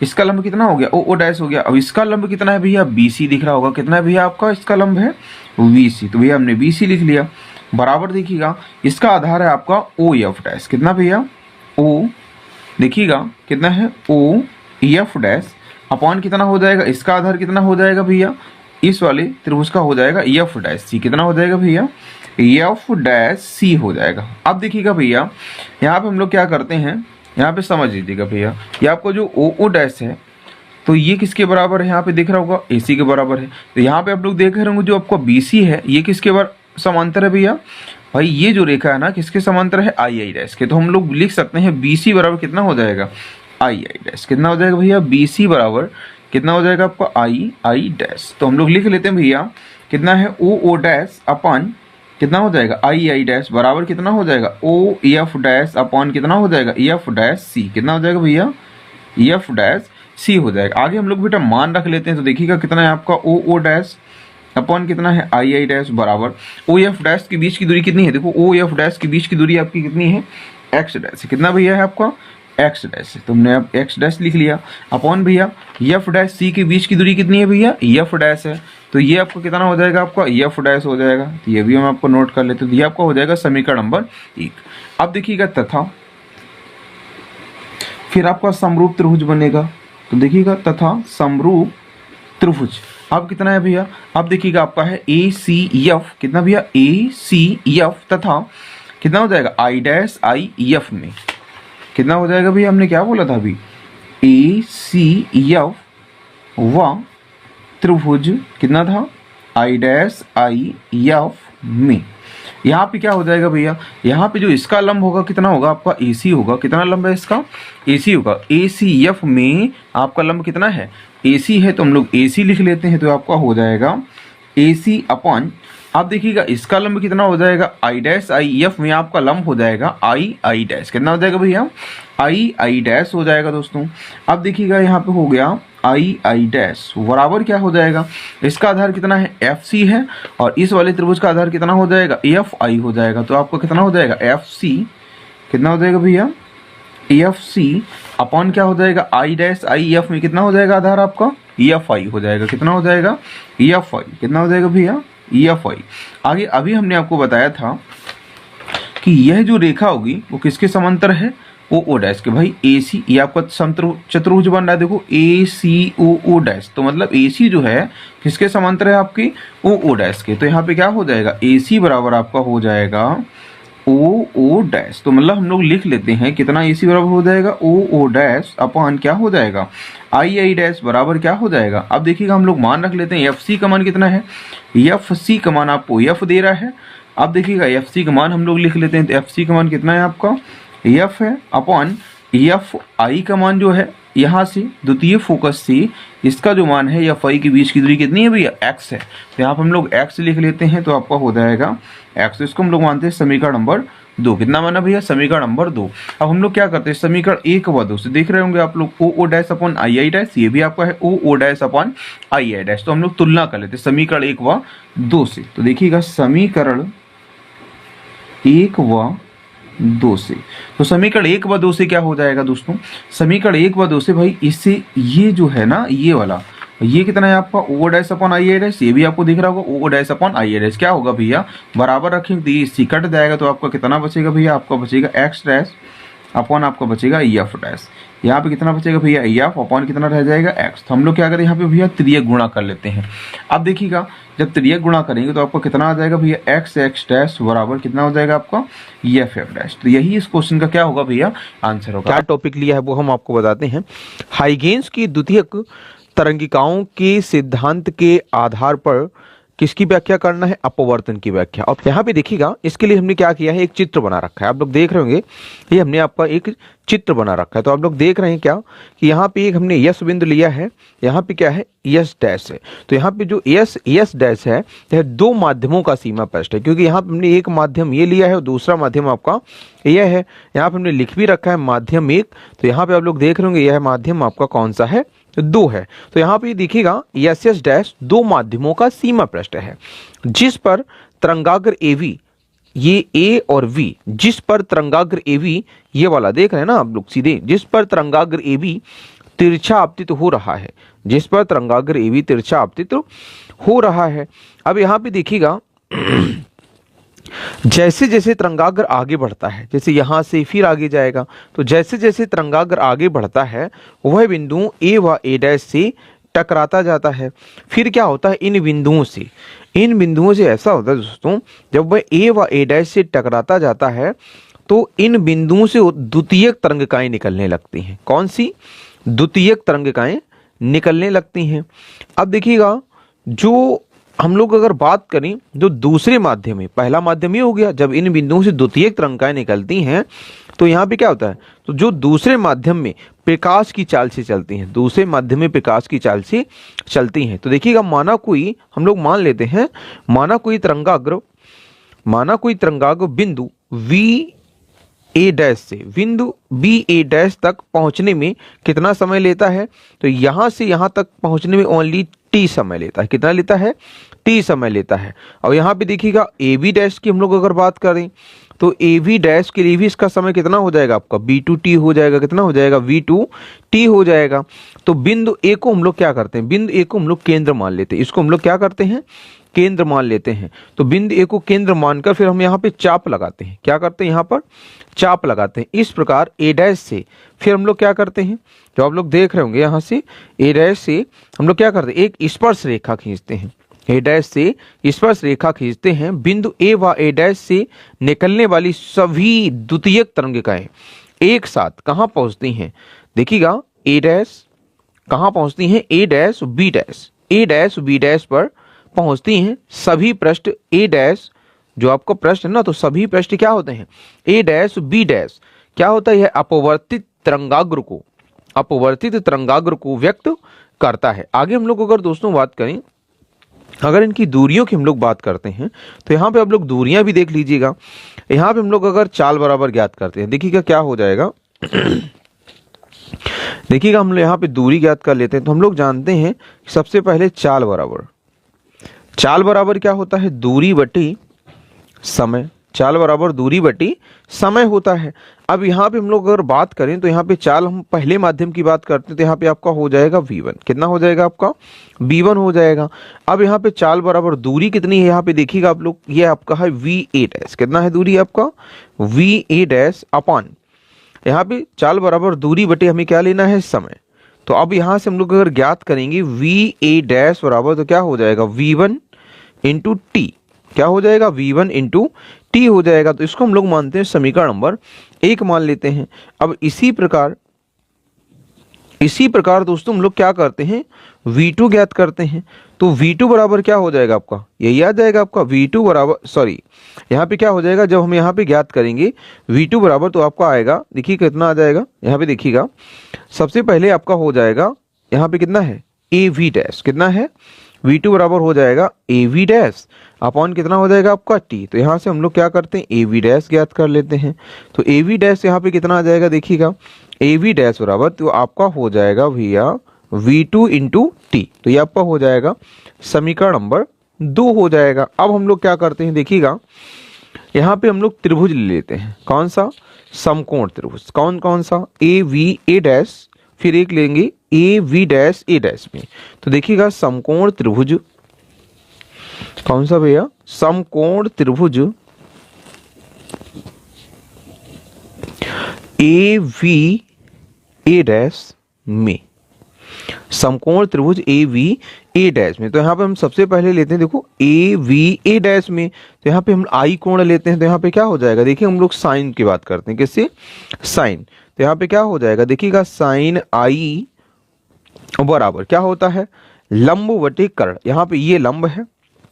इसका लंब कितना हो गया ओ डैश हो गया। अब इसका लंब कितना है भैया, बी सी दिख रहा होगा, कितना है भैया आपका इसका लंब है वी सी। तो भैया हमने बी सी लिख लिया बराबर। देखिएगा इसका आधार है आपका ओ एफ डैश, कितना भैया ओ, देखिएगा कितना है ओ एफ डैश अपॉन कितना हो जाएगा, इसका आधार कितना हो जाएगा भैया, इस वाले त्रिभुज का हो जाएगा एफ डैश सी, कितना हो जाएगा भैया एफ डैश सी हो जाएगा। अब देखिएगा भैया यहाँ पे हम लोग क्या करते हैं, यहाँ पे समझ लीजिएगा भैया ये आपको जो ओ डैश है तो ये किसके बराबर है, यहाँ पे दिख रहा होगा ए सी के बराबर है। तो यहाँ पे आप लोग देख रहे होंगे जो आपका बी सी है ये किसके समांतर है भैया, भाई ये जो रेखा है ना किसके समांतर है आई डैश के। तो हम लोग लिख सकते हैं बी सी बराबर कितना हो जाएगा आई डैश, कितना हो जाएगा भैया बी सी बराबर कितना हो जाएगा आपका आई डैश। तो हम लोग लिख लेते हैं भैया कितना है ओ डैश अपॉन कितना हो जाएगा आई डैश बराबर कितना हो जाएगा ओ एफ डैश अपॉन कितना हो जाएगा एफ डैश सी, कितना हो जाएगा भैया एफ डैश सी हो जाएगा। आगे हम लोग बेटा मान रख लेते हैं। तो देखिएगा कितना है आपका ओ डैश अपॉन कितना है आई डैश बराबर ओ एफ डैश के बीच की दूरी कितनी है, देखो ओ एफ डैश के बीच की दूरी आपकी कितनी है एक्स डैश, कितना भैया है आपका एक्स डैश, तो हमने अब एक्स डैश लिख लिया अपॉन भैया एफ डैश सी के बीच की दूरी कितनी है भैया एफ डैश है। तो ये आपको कितना हो जाएगा आपका एफ डैश हो जाएगा। तो ये भी हम आपको नोट कर लेते हैं। तो ये आपका हो जाएगा समीकरण नंबर 1। अब देखिएगा तथा फिर आपका समरूप त्रिभुज बनेगा। तो देखिएगा तथा समरूप त्रिभुज अब कितना है भैया, अब देखिएगा आपका है ए सी एफ, कितना भैया ए सी एफ तथा कितना हो जाएगा आई डैश आई एफ में कितना हो जाएगा भैया, हमने क्या बोला था अभी ए सी एफ व त्रिभुज कितना था आई डैश आई एफ में। यहाँ पे क्या हो जाएगा भैया, यहाँ पे जो इसका लंब होगा कितना होगा आपका ए सी होगा, कितना लंब है इसका ए सी होगा। ए सी एफ में आपका लंब कितना है ए सी है, तो हम लोग ए सी लिख लेते हैं। तो आपका हो जाएगा ए सी अपॉन, आप देखिएगा इसका लंब कितना हो जाएगा आई डैश आई एफ में आपका लंब हो जाएगा आई डैश, कितना हो जाएगा भैया आई डैश हो जाएगा दोस्तों। अब देखिएगा यहाँ पे हो गया आई डैश बराबर क्या हो जाएगा, इसका आधार कितना है एफ सी है और इस वाले त्रिभुज का आधार कितना हो जाएगा एफ आई हो जाएगा। तो आपको कितना हो जाएगा एफ सी, कितना हो जाएगा भैया एफ सी अपॉन क्या हो जाएगा आई डैश आई एफ में कितना हो जाएगा आधार आपका एफ आई हो जाएगा, कितना हो जाएगा एफ आई, कितना हो जाएगा भैया एफ आई। आगे अभी हमने आपको बताया था कि यह जो रेखा होगी वो किसके समांतर है ओ डैश के। भाई ए सी ये आपका चतुर्भुज बन रहा है, देखो ए सी ओ डैश, तो मतलब ए सी जो है किसके समांतर है आपके ओ डैश के। तो यहाँ पे क्या हो जाएगा ए सी बराबर आपका हो जाएगा ओ डैश। तो मतलब हम लोग लिख लेते हैं कितना ए सी बराबर हो जाएगा ओ डैश अपॉन क्या हो जाएगा आई डैश बराबर क्या हो जाएगा। अब देखिएगा हम लोग मान रख लेते हैं एफ सी का मान कितना है, एफ सी का मान आपको एफ दे रहा है अब देखिएगा एफ सी का मान हम लोग लिख लेते हैं। तो एफ सी का मान कितना है आपका, एफ है अपॉन एफ आई का मान जो है यहाँ से द्वितीय फोकस से इसका जो मान है एफ आई के बीच की दूरी कितनी है भैया, एक्स है। तो यहाँ पर हम लोग एक्स लिख लेते हैं, तो आपका हो जाएगा एक्स। तो इसको हम लोग मानते हैं समीकरण नंबर 2। कितना माना भैया, समीकरण नंबर 2। अब हम लोग क्या करते हैं, समीकरण 1 व 2 से देख रहे होंगे आप लोग O dash upon I I dash, ये भी आपका है O dash upon I I dash. तो हम लोग तुलना कर लेते हैं समीकरण 1 व 2 से। तो देखिएगा समीकरण 1 व 2 से, तो समीकरण 1 व 2 से क्या हो जाएगा दोस्तों, समीकरण 1 व 2 से भाई इससे ये जो है ना ये वाला, ये कितना है आपका O dash upon I I dash, ये भी आपको दिख रहा होगा O dash upon I I dash. क्या होगा भैया, बराबर रखेंगे तो ये इससे कट जाएगा, तो आपका कितना बचेगा भैया, आपका बचेगा एक्स डैश अपॉन आपका बचेगा एफ डैश। यहाँ पे कितना बचेगा भैया, एफ अपॉन कितना रह जाएगा एक्स। तो हम लोग क्या करें यहाँ पे भैया त्रियक गुणा कर लेते हैं। अब देखिएगा जब त्रियक गुणा करेंगे तो आपको कितना आ जाएगा भैया, एक्स एक्स डैश बराबर कितना हो जाएगा आपका एफ एफ डैश। तो यही इस क्वेश्चन का क्या होगा भैया, आंसर होगा। क्या टॉपिक लिया है वो हम आपको बताते हैं। हाइगेन्स की द्वितीयक तरंगिकाओं के सिद्धांत के आधार पर किसकी व्याख्या करना है, अपवर्तन की व्याख्या। और यहाँ पे देखिएगा इसके लिए हमने क्या किया है, एक चित्र बना रखा है। आप लोग देख रहे होंगे ये हमने आपका एक चित्र बना रखा है। तो आप लोग देख रहे हैं क्या कि यहाँ पे एक हमने यस बिंदु लिया है, यहाँ पे क्या है यस डैश है। तो यहाँ पे जो यस डैश है यह दो माध्यमों का सीमा पृष्ठ है, क्योंकि यहाँ पे हमने एक माध्यम ये लिया है और दूसरा माध्यम आपका यह है। यहाँ पे हमने लिख भी रखा है माध्यम 1। तो यहाँ पे आप लोग देख रहे होंगे यह माध्यम आपका कौन सा है, 2 है। तो यहाँ पे देखिएगा यस यस डैश दो माध्यमों का सीमा पृष्ठ है, जिस पर तरंगाग्र AV, ये A और V, जिस पर तरंगाग्र AV ये वाला देख रहे हैं ना आप लोग सीधे, जिस पर तरंगाग्र AV तिरछा आपतित हो रहा है, जिस पर तरंगाग्र AV तिरछा आपतित हो रहा है। अब यहाँ पे देखिएगा जैसे जैसे तरंगाग्र आगे बढ़ता है, जैसे यहाँ से फिर आगे जाएगा, तो जैसे जैसे तरंगाग्र आगे बढ़ता है वह बिंदु A व A डैश से टकराता जाता है। फिर क्या होता है, इन बिंदुओं से ऐसा होता है दोस्तों, जब वह A व A डैश से टकराता जाता है तो इन बिंदुओं से द्वितीयक तरंगिकाएं निकलने लगती हैं। कौन सी, द्वितीयक तरंगिकाएं निकलने लगती हैं। अब देखिएगा जो हम लोग अगर बात करें जो दूसरे माध्यम में, पहला माध्यम ये हो गया जब इन बिंदुओं से द्वितीयक तरंगिकाएं निकलती हैं, तो यहाँ पे क्या होता है, तो जो दूसरे माध्यम में प्रकाश की चाल से चलती हैं, दूसरे माध्यम में प्रकाश की चाल से चलती हैं। तो देखिएगा माना कोई, हम लोग मान लेते हैं, माना कोई तरंगाग्र बिंदु वी ए डैश से बिंदु बी ए डैश तक पहुंचने में कितना समय लेता है, तो यहां से यहां तक पहुंचने में ओनली टी समय लेता है। कितना लेता है, टी समय लेता है। और यहाँ पे देखिएगा ए बी डैश की हम लोग अगर बात करें तो ए बी डैश के लिए भी इसका समय कितना हो जाएगा आपका, बी टू टी हो जाएगा। कितना हो जाएगा, वी टू टी हो जाएगा। तो बिंदु ए को हम लोग क्या करते हैं, बिंदु ए को हम लोग केंद्र मान लेते हैं, इसको हम लोग क्या करते हैं, केंद्र मान लेते हैं। तो बिंदु ए को केंद्र मानकर फिर हम यहाँ पे चाप लगाते हैं। क्या करते हैं, यहाँ पर चाप लगाते हैं। इस प्रकार ए डैश से फिर हम लोग क्या करते हैं, जो आप लोग देख रहे होंगे यहाँ से ए डैश से हम लोग क्या करते हैं, एक स्पर्श रेखा खींचते हैं। ए डैश से स्पर्श रेखा खींचते हैं। बिंदु ए व ए डैश से निकलने वाली सभी द्वितीयक तरंगिकाएं एक साथ कहाँ पहुंचती हैं, देखिएगा ए डैश कहाँ पहुंचती हैं, ए डैश बी डैश पर पहुंचती हैं। सभी पृष्ठ ए डैश, जो आपका पृष्ठ है ना, तो सभी पृष्ठ क्या होते हैं, ए डैश बी डैश क्या होता है, यह अपवर्तित तरंगाग्र को व्यक्त करता है। आगे हम लोग अगर दोस्तों बात करें, अगर इनकी दूरियों की हम लोग बात करते हैं, तो यहाँ पे आप लोग दूरियां भी देख लीजिएगा। यहाँ पे हम लोग अगर चाल बराबर ज्ञात करते हैं, देखिएगा क्या हो जाएगा देखिएगा हम लोग यहाँ पे दूरी ज्ञात कर लेते हैं। तो हम लोग जानते हैं सबसे पहले चाल बराबर क्या होता है, दूरी बटी समय। चाल बराबर दूरी बटी समय होता है। अब यहाँ पे हम लोग अगर बात करें तो यहाँ पे चाल, हम पहले माध्यम की बात करते हैं, तो यहाँ पे आपका हो जाएगा V1। कितना हो जाएगा आपका, V1 हो जाएगा। अब यहाँ पे चाल बराबर दूरी कितनी है, यहाँ पे देखिएगा आप लोग, ये आपका है VA डैश। कितना है दूरी आपका, VA डैश अपॉन, यहाँ पे चाल बराबर दूरी बटे हमें क्या लेना है, समय। तो अब यहाँ से हम लोग अगर ज्ञात करेंगे VA डैश बराबर, तो क्या हो जाएगा V1 इंटू टी। क्या हो जाएगा, V1 इंटू टी हो जाएगा। तो इसको हम लोग मानते हैं समीकरण नंबर 1 मान लेते हैं। अब इसी प्रकार इसी प्रकार दोस्तों हम लोग क्या करते हैं, V2 ज्ञात करते हैं। तो V2 बराबर क्या हो जाएगा आपका, यही आ जाएगा आपका V2 बराबर, सॉरी यहाँ पे क्या हो जाएगा, जब हम यहाँ पे ज्ञात करेंगे V2 बराबर, तो आपका आएगा, देखिए कितना आ जाएगा, यहाँ पे देखिएगा सबसे पहले आपका हो जाएगा यहाँ पे कितना है, AV डैश, कितना है, V2 बराबर हो जाएगा AV डैश अपॉन कितना हो जाएगा आपका T। तो यहाँ से हम लोग क्या करते हैं, AV डैश ज्ञात कर लेते हैं। तो AV डैश यहाँ पे कितना आ जाएगा, देखिएगा AV डैश बराबर, तो आपका हो जाएगा भैया V2 इंटू टी। तो ये आपका हो जाएगा समीकरण नंबर 2 हो जाएगा। अब हम लोग क्या करते हैं, देखिएगा यहाँ पे हम लोग त्रिभुज ले लेते हैं, कौन सा, समकोण त्रिभुज, कौन कौन सा, AVA डैश, फिर एक लेंगे AV डैश A डैश में। तो देखिएगा समकोण त्रिभुज, कौन सा भैया, समकोण त्रिभुज AVA डैश में, समकोण त्रिभुज AVA डैश में। तो यहाँ पे हम सबसे पहले लेते हैं, देखो AVA डैश में, तो यहाँ पे हम आई कोण लेते हैं। तो यहाँ पे क्या हो जाएगा, देखिए हम लोग साइन की बात करते हैं, किससे, साइन। तो यहाँ पे क्या हो जाएगा, देखिएगा साइन आई बराबर क्या होता है, लंब बटे कर्ण। यहाँ पे ये लंब है,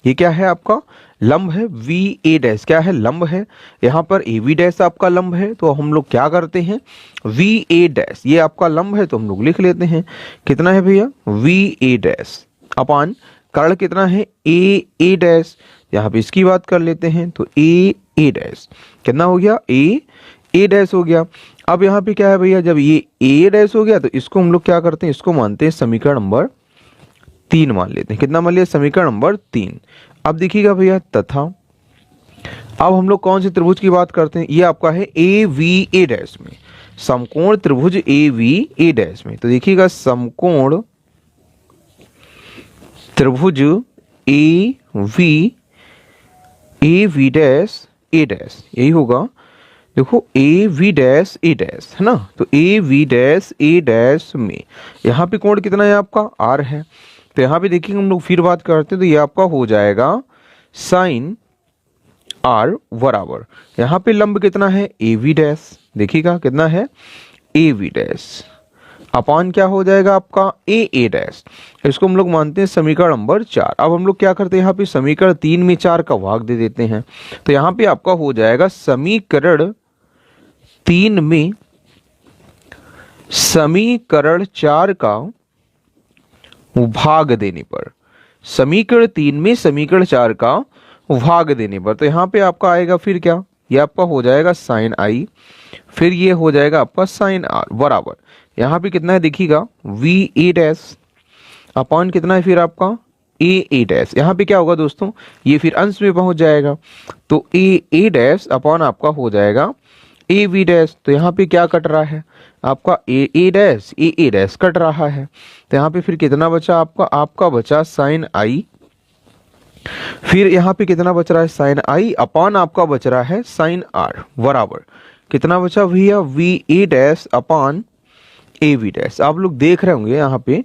ये क्या है आपका, लंब है, VA डैश क्या है, लंब है, यहाँ पर AV डैश आपका लंब है। तो हम लोग क्या करते हैं, VA डैश ये आपका लंब है, तो हम लोग लिख लेते हैं कितना है भैया, VA डैश अपान कर्ण कितना है, AA डैश। यहाँ पे इसकी बात कर लेते हैं, तो AA डैश कितना हो गया, AA डैश हो गया। अब यहाँ पे क्या है भैया, जब ये A डैश हो गया, तो इसको हम लोग क्या करते हैं, इसको मानते हैं समीकरण नंबर 3 मान लेते हैं। कितना मान लिया, समीकरण नंबर 3। अब देखिएगा भैया, तथा अब हम लोग कौन से त्रिभुज की बात करते हैं, ये आपका है AVA डैश में, समकोण त्रिभुज AVA डैश में। तो देखिएगा समकोण त्रिभुज AV डैश A डैश, यही होगा, देखो AV डैश A डैश है ना। तो AV डैश A डैश में यहाँ पे कोण कितना है आपका, R है। तो यहाँ पे देखिए हम लोग फिर बात करते हैं, तो ये आपका हो जाएगा साइन R बराबर, यहाँ पे लंब कितना है, AV डैश, देखिएगा कितना है, AV डैश अपान क्या हो जाएगा आपका, AA डैश। इसको हम लोग मानते हैं समीकरण नंबर 4। अब हम लोग क्या करते हैं, यहाँ पे समीकरण 3 में 4 का भाग दे देते हैं। तो यहाँ पे आपका हो जाएगा समीकरण 3 में समीकरण 4 का भाग देने पर, समीकरण 3 में समीकरण 4 का भाग देने पर, तो यहाँ पे आपका आएगा फिर क्या, ये आपका हो जाएगा साइन आई, फिर ये हो जाएगा आपका साइन आर बराबर, यहाँ पे कितना है देखिएगा, VA डैश अपॉन कितना है फिर आपका AA डैश। यहाँ पे क्या होगा दोस्तों, ये फिर अंश में पहुंच जाएगा, तो AA डैश अपॉन आपका हो जाएगा AV डैश। तो यहाँ पे क्या कट रहा है आपका, AA dash AA dash cut रहा है। तो यहाँ पे फिर कितना बचा आपका बचा साइन आई, फिर यहाँ पे कितना बच रहा है साइन आई अपॉन आपका बच रहा है साइन आर बराबर कितना बचा भैया, VA dash upon AV dash. आप लोग देख रहे होंगे यहाँ पे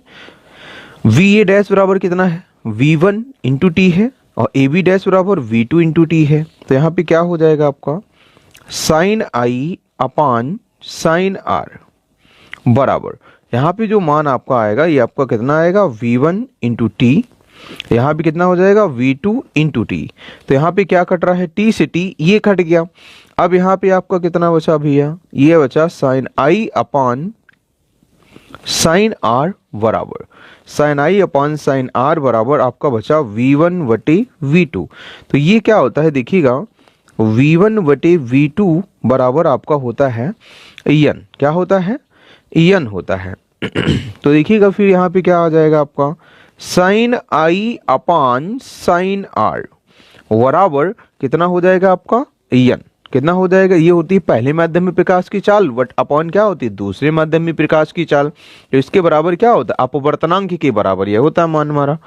VA डैश बराबर कितना है, V1 इंटू टी है, और AV डैश बराबर V2 इंटू टी है। तो यहाँ पे क्या हो जाएगा आपका sine I upon sine R बराबर, यहाँ पे जो मान आपका आएगा ये आपका कितना आएगा, V1 इंटू टी, यहाँ पे कितना हो जाएगा V2 इंटू टी। तो यहाँ पे क्या कट रहा है, T से T ये कट गया। अब यहाँ पे आपका कितना बचा भैया, ये बचा sine I upon sine R बराबर, sine I upon sine R बराबर आपका बचा V1 बटे V2। तो ये क्या होता है देखिएगा, V1 बटे V2 बराबर आपका होता है n, क्या होता है n होता है। तो देखिएगा फिर यहाँ पे क्या आ जाएगा आपका sine I upon sine R बराबर कितना हो जाएगा आपका n, कितना हो जाएगा, ये होती है पहले माध्यम में प्रकाश की चाल, बट अपॉन क्या होती है दूसरे माध्यम में प्रकाश की चाल। तो इसके बराबर क्या होता है, अपवर्तनांक के बराबर ये होता है मान हमारा।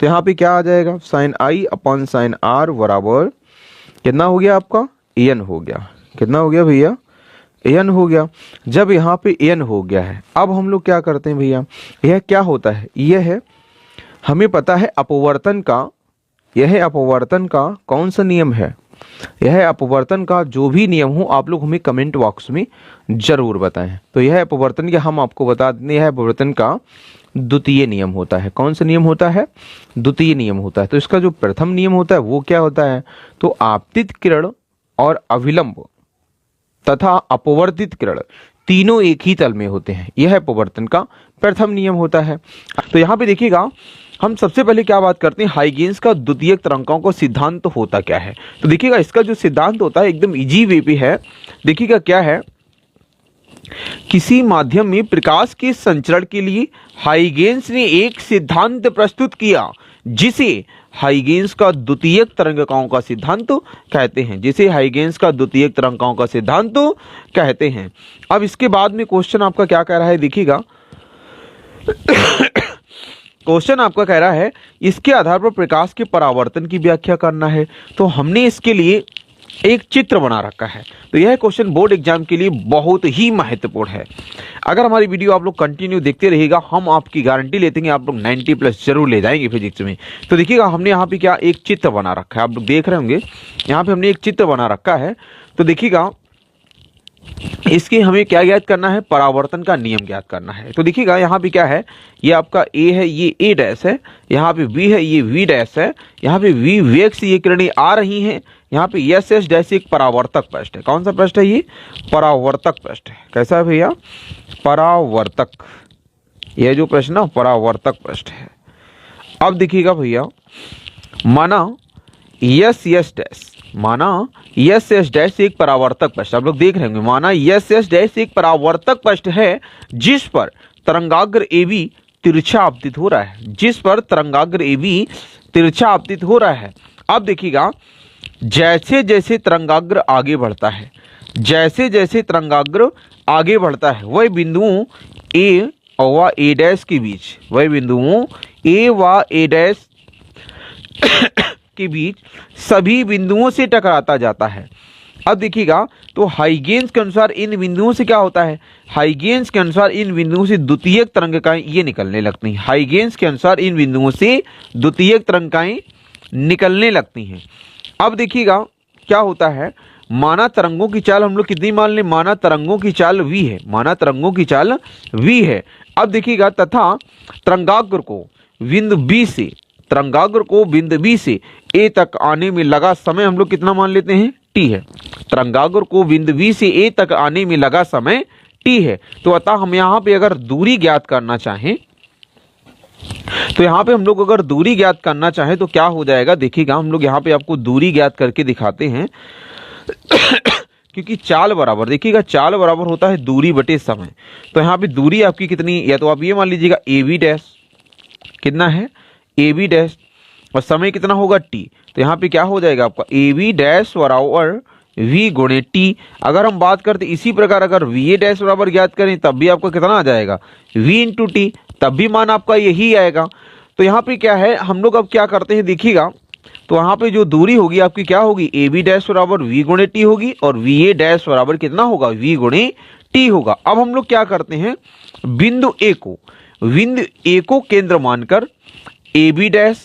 तो यहाँ पे क्या आ जाएगा sine I upon sine R बराबर कितना हो गया आपका n हो गया, कितना हो गया भैया n हो गया। जब यहाँ पे n हो गया है, अब हम लोग क्या करते हैं भैया, यह क्या होता है, यह है हमें पता है अपवर्तन का, यह है अपवर्तन का कौन सा नियम है, यह अपवर्तन का जो भी नियम हो आप लोग हमें कमेंट बॉक्स में जरूर बताएं। तो यह अपवर्तन के हम आपको बता दें, यह अपवर्तन का द्वितीय नियम होता है। कौन सा नियम होता है? द्वितीय नियम होता है। तो इसका जो प्रथम नियम होता है वो क्या होता है? तो आपतित किरण और अविलंब तथा अपवर्तित किरण तीनों एक ही तल में होते हैं। यह अपवर्तन का प्रथम नियम होता है। तो यहाँ पे देखिएगा, हम सबसे पहले क्या बात करते हैं, हाइगेन्स का द्वितीयक तरंगों का सिद्धांत तो होता क्या है। तो देखिएगा इसका जो सिद्धांत होता है एकदम इजी वे पे है। देखिएगा क्या है, किसी माध्यम में प्रकाश के संचरण के लिए हाइगेन्स ने एक सिद्धांत प्रस्तुत किया जिसे हाइगेन्स का द्वितीयक तरंगकों का सिद्धांत कहते हैं, जिसे हाइगेन्स का द्वितीयक तरंगकों का सिद्धांत कहते हैं। अब इसके बाद में क्वेश्चन आपका क्या कह रहा है, देखिएगा क्वेश्चन आपका कह रहा है इसके आधार पर प्रकाश के परावर्तन की व्याख्या करना है। तो हमने इसके लिए एक चित्र बना रखा है। तो यह क्वेश्चन बोर्ड एग्जाम के लिए बहुत ही महत्वपूर्ण है। अगर हमारी वीडियो आप लोग कंटिन्यू देखते रहिएगा, हम आपकी गारंटी लेते हैं आप लोग 90+ जरूर ले जाएंगे फिजिक्स में। तो देखिएगा हमने यहाँ पे क्या एक चित्र बना रखा है, आप लोग देख रहे होंगे यहाँ पे हमने एक चित्र बना रखा है। तो देखिएगा इसके हमें क्या ज्ञात करना है, परावर्तन का नियम ज्ञात करना है। तो देखिएगा यहाँ पे क्या है, ये आपका ए है, ये ए डैश है, यहाँ पे बी है, ये वी डैश है, यहाँ पे वी वेग से ये किरणें आ रही हैं, यहाँ पे एस एस डैश एक परावर्तक पृष्ठ है। कौन सा पृष्ठ है? ये परावर्तक पृष्ठ है। कैसा है भैया? परावर्तक, यह जो प्रश्न ना परावर्तक पृष्ठ है। अब देखिएगा भैया, माना यस यस डैश, माना यस एस डैश एक परावर्तक पृष्ठ, आप लोग देख रहे होंगे, माना यस एस डैश एक परावर्तक पृष्ठ है जिस पर तरंगाग्र AB तिरछा आपतित हो रहा है, जिस पर तरंगाग्र AB तिरछा आपतित हो रहा है। अब देखिएगा जैसे जैसे तरंगाग्र आगे बढ़ता है, जैसे जैसे तरंगाग्र आगे बढ़ता है, वह बिंदुओं A और A डैश के बीच, वह बिंदुओं A व A डैश के बीच सभी बिंदुओं से टकराता जाता है। अब देखिएगा, तो हाइगेन्स के अनुसार इन बिंदुओं से क्या होता है, हाइगेन्स के अनुसार इन बिंदुओं से द्वितीयक तरंगिकाएं ये निकलने लगती हैं। हाइगेन्स के अनुसार इन बिंदुओं से द्वितीयक तरंगिकाएं निकलने लगती हैं। अब देखिएगा क्या होता है, माना तरंगों की चाल हम लोग कितनी मान लें, माना तरंगों की चाल v है, माना तरंगों की चाल v है। अब देखिएगा तथा तरंगाग्र को बिंदु B से, तरंगाग्र को बिंदु B से A तक आने में लगा समय हम लोग कितना मान लेते हैं, t है। तरंगाग्र को बिंदु B से A तक आने में लगा समय t है। तो अतः हम यहाँ पे अगर दूरी ज्ञात करना चाहें, तो यहाँ पे हम लोग अगर दूरी ज्ञात करना चाहें तो क्या हो जाएगा, देखिएगा हम लोग यहाँ पे आपको दूरी ज्ञात करके दिखाते हैं क्योंकि चाल बराबर, देखिएगा चाल बराबर होता है दूरी बटे समय। तो यहाँ पे दूरी आपकी कितनी, या तो आप ये मान लीजिएगा AB डैश कितना है, AB डैश, और समय कितना होगा t। तो यहाँ पे क्या हो जाएगा आपका AB डैश बराबर V गुणे t। अगर हम बात करते इसी प्रकार अगर VA डैश बराबर ज्ञात करें तब भी आपका कितना आ जाएगा, V इंटू टी, तब भी मान आपका यही आएगा। तो यहाँ पे क्या है, हम लोग अब क्या करते हैं, देखिएगा तो यहाँ पे जो दूरी होगी आपकी क्या होगी, AB डैश बराबर V गुणे टी होगी और VA डैश बराबर कितना होगा, V गुणे टी होगा। अब हम लोग क्या करते हैं, बिंदु A को केंद्र मानकर AB डैश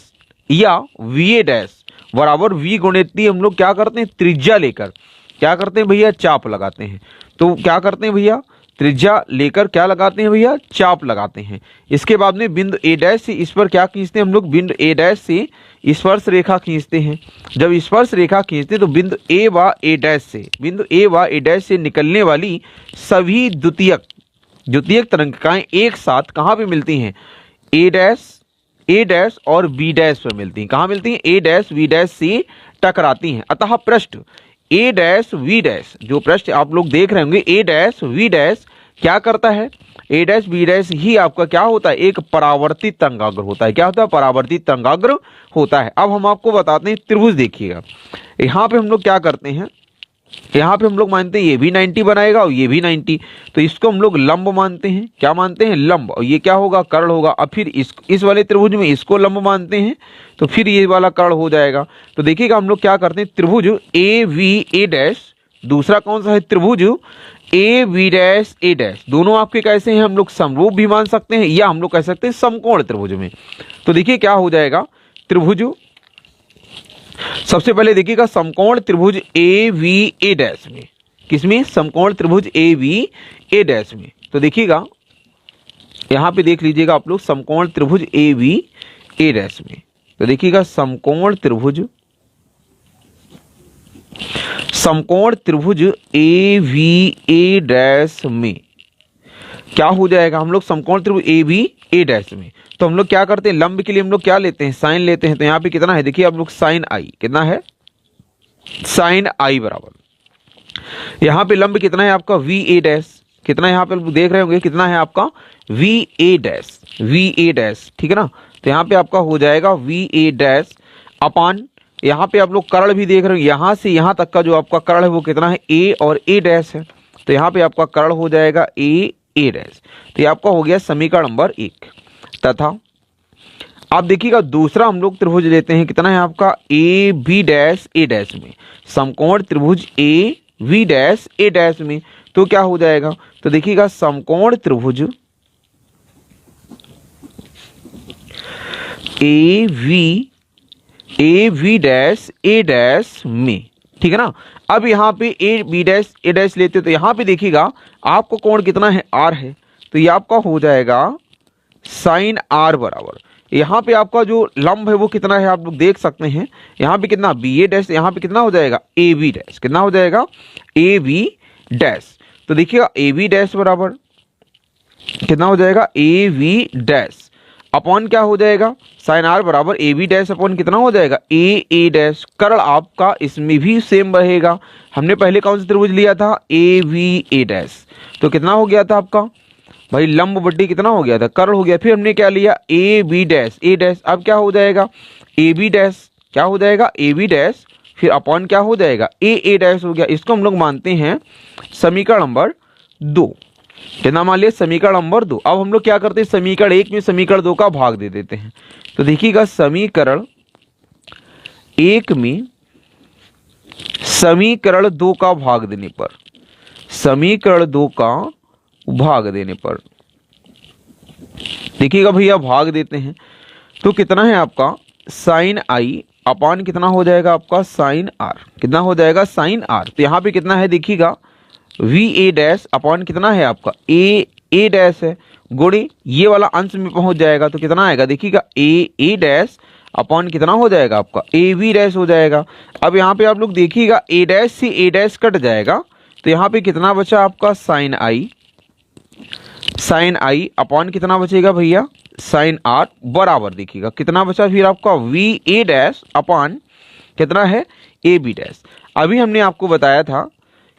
या VA डैश बराबर V गुणे टी हम लोग क्या करते हैं, त्रिज्या लेकर क्या करते हैं भैया, चाप लगाते हैं। तो क्या करते हैं भैया, त्रिज्या लेकर क्या लगाते हैं भैया, चाप लगाते हैं। इसके बाद में बिंदु A डैश से इस पर क्या खींचते हैं हम लोग, बिंदु A डैश से स्पर्श रेखा खींचते हैं। जब स्पर्श रेखा खींचते हैं तो बिंदु A व A डैश से, बिंदु A व A डैश से निकलने वाली सभी द्वितीयक तरंगिकाएं एक साथ कहाँ पे मिलती हैं, A डैश और B डैश पर मिलती हैं। कहाँ मिलती हैं, A डैश B डैश से टकराती हैं। अतः पृष्ठ A डैश V डैश, जो पृष्ठ आप लोग देख रहे होंगे A डैश V डैश क्या करता है, A डैश B डैश ही आपका क्या होता है, एक परावर्तित तरंगाग्र होता है। क्या होता है, परावर्तित तरंगाग्र होता है। अब हम आपको बताते हैं त्रिभुज, देखिएगा यहाँ पे हम लोग क्या करते हैं, यहाँ पे हम लोग मानते हैं ये भी 90 बनाएगा और ये भी 90, तो इसको हम लोग लंब मानते हैं। क्या मानते हैं, लंब, और ये क्या होगा, कर्ण होगा। अब फिर इस वाले त्रिभुज में इसको लंब मानते हैं तो फिर ये वाला कर्ण हो जाएगा। तो देखिएगा हम लोग क्या करते हैं, त्रिभुज AVA डैश, दूसरा कौन सा है, त्रिभुज AB डैश A डैश, दोनों आपके कैसे हैं, हम लोग समरूप भी मान सकते हैं या हम लोग कह सकते हैं समकोण त्रिभुज में। तो देखिए क्या हो जाएगा, त्रिभुज सबसे पहले देखिएगा समकोण त्रिभुज ए वी ए डैश में, किसमें? समकोण त्रिभुज ए वी ए डैश में। तो देखिएगा यहां पे देख लीजिएगा आप लोग, समकोण त्रिभुज ए वी ए डैश में। तो देखिएगा समकोण त्रिभुज ए वी ए डैश में क्या हो जाएगा? हम लोग समकोण त्रिभुज ए वी ए डैश में, तो हम लोग क्या करते हैं, लंब के लिए हम लोग क्या लेते हैं? साइन लेते हैं। तो यहाँ पे कितना है देखिए आप लोग, साइन आई। कितना है? साइन आई बराबर, यहाँ पे लंब कितना है आपका? V A dash. कितना यहाँ पे देख रहे होंगे, कितना है आपका? V A dash, V A dash, ठीक है ना। तो यहाँ पे आपका हो जाएगा वी ए डैश अपान, यहाँ पे आप लोग कर्ण भी देख रहे हो, यहाँ से यहाँ तक का जो आपका कर्ण है वो कितना है? ए और ए डैश है। तो यहाँ पे आपका कर्ण हो जाएगा ए ए डैश। तो ये आपका हो गया समीकरण नंबर 1। तथा आप देखिएगा दूसरा हम लोग त्रिभुज लेते हैं, कितना है आपका? A B dash A dash में, समकोण त्रिभुज A V dash A dash में। तो क्या हो जाएगा? तो देखिएगा समकोण त्रिभुज A V dash A dash में, ठीक है ना। अब यहाँ पे A B dash A dash लेते हो, तो यहाँ पे देखिएगा आपको कोण कितना है? आर है। तो ये आपका हो जाएगा साइन आर बराबर, यहाँ पे आपका जो लंब है वो कितना है आप लोग देख सकते हैं, यहाँ पे कितना? बी ए डैश, यहाँ पे कितना हो जाएगा? A B dash. कितना हो जाएगा? A B dash. तो देखिएगा ए बी डैश बराबर कितना हो जाएगा? ए वी डैश अपॉन क्या हो जाएगा? साइन आर बराबर ए बी डैश अपॉन कितना हो जाएगा? ए ए डैश। कर्ण आपका इसमें भी सेम रहेगा। हमने पहले कौन सा त्रिभुज लिया था? A V A dash. तो कितना हो गया था आपका भाई? लंब बट्टी कितना हो गया था? कर्ण हो गया। फिर हमने क्या लिया? A B dash A dash. अब क्या हो जाएगा? A B dash. क्या हो जाएगा? ए बी डैश, फिर अपॉन क्या हो जाएगा? ए ए डैश हो गया। इसको हम लोग मानते हैं समीकरण नंबर 2। कितना मान लिया? समीकरण नंबर 2। अब हम लोग क्या करते हैं? समीकरण 1 में समीकरण 2 का भाग दे देते हैं। तो देखिएगा समीकरण 1 में समीकरण 2 का भाग देने पर, समीकरण 2 का भाग देने पर देखिएगा भैया भाग देते हैं तो कितना है आपका? साइन आई अपान कितना हो जाएगा आपका? Sine R. कितना हो जाएगा? Sine R. तो यहाँ पे कितना है देखिएगा? वी ए डैश अपॉन कितना है आपका? ए ए डैश है, गुणे ये वाला अंश में पहुंच जाएगा तो कितना आएगा देखिएगा? ए ए डैश अपॉन कितना हो जाएगा आपका? ए वी डैश हो जाएगा। अब यहाँ पे आप लोग देखिएगा ए डैश से ए डैश कट जाएगा, तो यहाँ पे कितना बचा आपका? Sine I. Sign I upon कितना बचेगा भैया? साइन आर बराबर देखिएगा कितना बचा फिर आपका? वी ए डैश अपॉन कितना है? A B dash. अभी हमने आपको बताया था,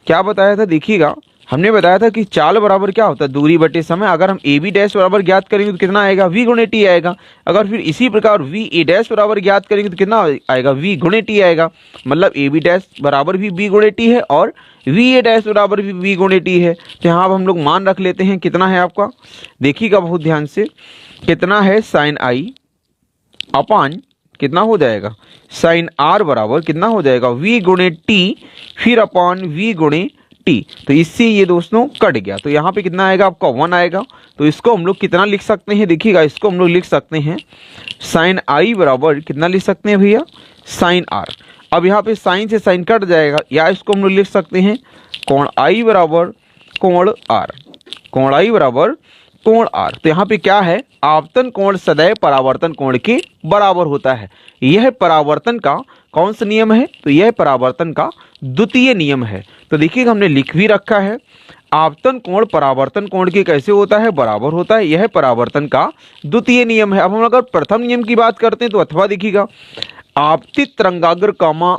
क्या बताया था देखिएगा, हमने बताया था कि चाल बराबर क्या होता है? दूरी बटे समय। अगर हम ए बी डैश बराबर ज्ञात करेंगे तो कितना आएगा? वी गुणे टी आएगा। अगर फिर इसी प्रकार वी ए डैश बराबर ज्ञात करेंगे तो कितना आएगा? वी गुणे टी आएगा। मतलब ए बी डैश बराबर भी बी गुणे टी है और वी ए डैश बराबर भी बी गुणे टी है। तो यहाँ अब हम लोग मान रख लेते हैं, कितना है आपका? देखिएगा बहुत ध्यान से, कितना है? साइन आई अपान कितना हो जाएगा? साइन आर बराबर कितना हो जाएगा? वी गुणे टी, फिर अपॉन वी गुणे टी। तो इससे ये दोस्तों कट गया, तो यहाँ पे कितना आएगा आपका? 1 आएगा। तो इसको हम लोग कितना लिख सकते हैं देखिएगा, इसको हम लोग लिख सकते हैं साइन आई बराबर कितना लिख सकते हैं भैया? Sine R. अब यहाँ पे साइन से साइन कट जाएगा, या इसको हम लोग लिख सकते हैं कोण आई बराबर कोण आर। कोण आई बराबर कोण आर। तो यहाँ पे क्या है? आपतन कोण सदैव परावर्तन कोण के बराबर होता है। यह परावर्तन का कौन सा नियम है? तो यह परावर्तन का द्वितीय नियम है। तो देखिए हमने लिख भी रखा है, आपतन कोण परावर्तन कोण के कैसे होता है? बराबर होता है। यह परावर्तन का द्वितीय नियम है। अब हम अगर प्रथम नियम की बात करते हैं तो अथवा देखिएगा, आपतित तरंगाग्र कामा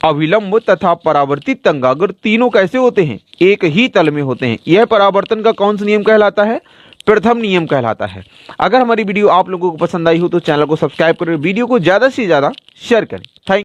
अविलंब तथा परावर्तित तरंगाग्र तीनों कैसे होते हैं? एक ही तल में होते हैं। यह परावर्तन का कौन सा नियम कहलाता है? प्रथम नियम कहलाता है। अगर हमारी वीडियो आप लोगों को पसंद आई हो तो चैनल को सब्सक्राइब करें, वीडियो को ज़्यादा से ज़्यादा शेयर करें। थैंक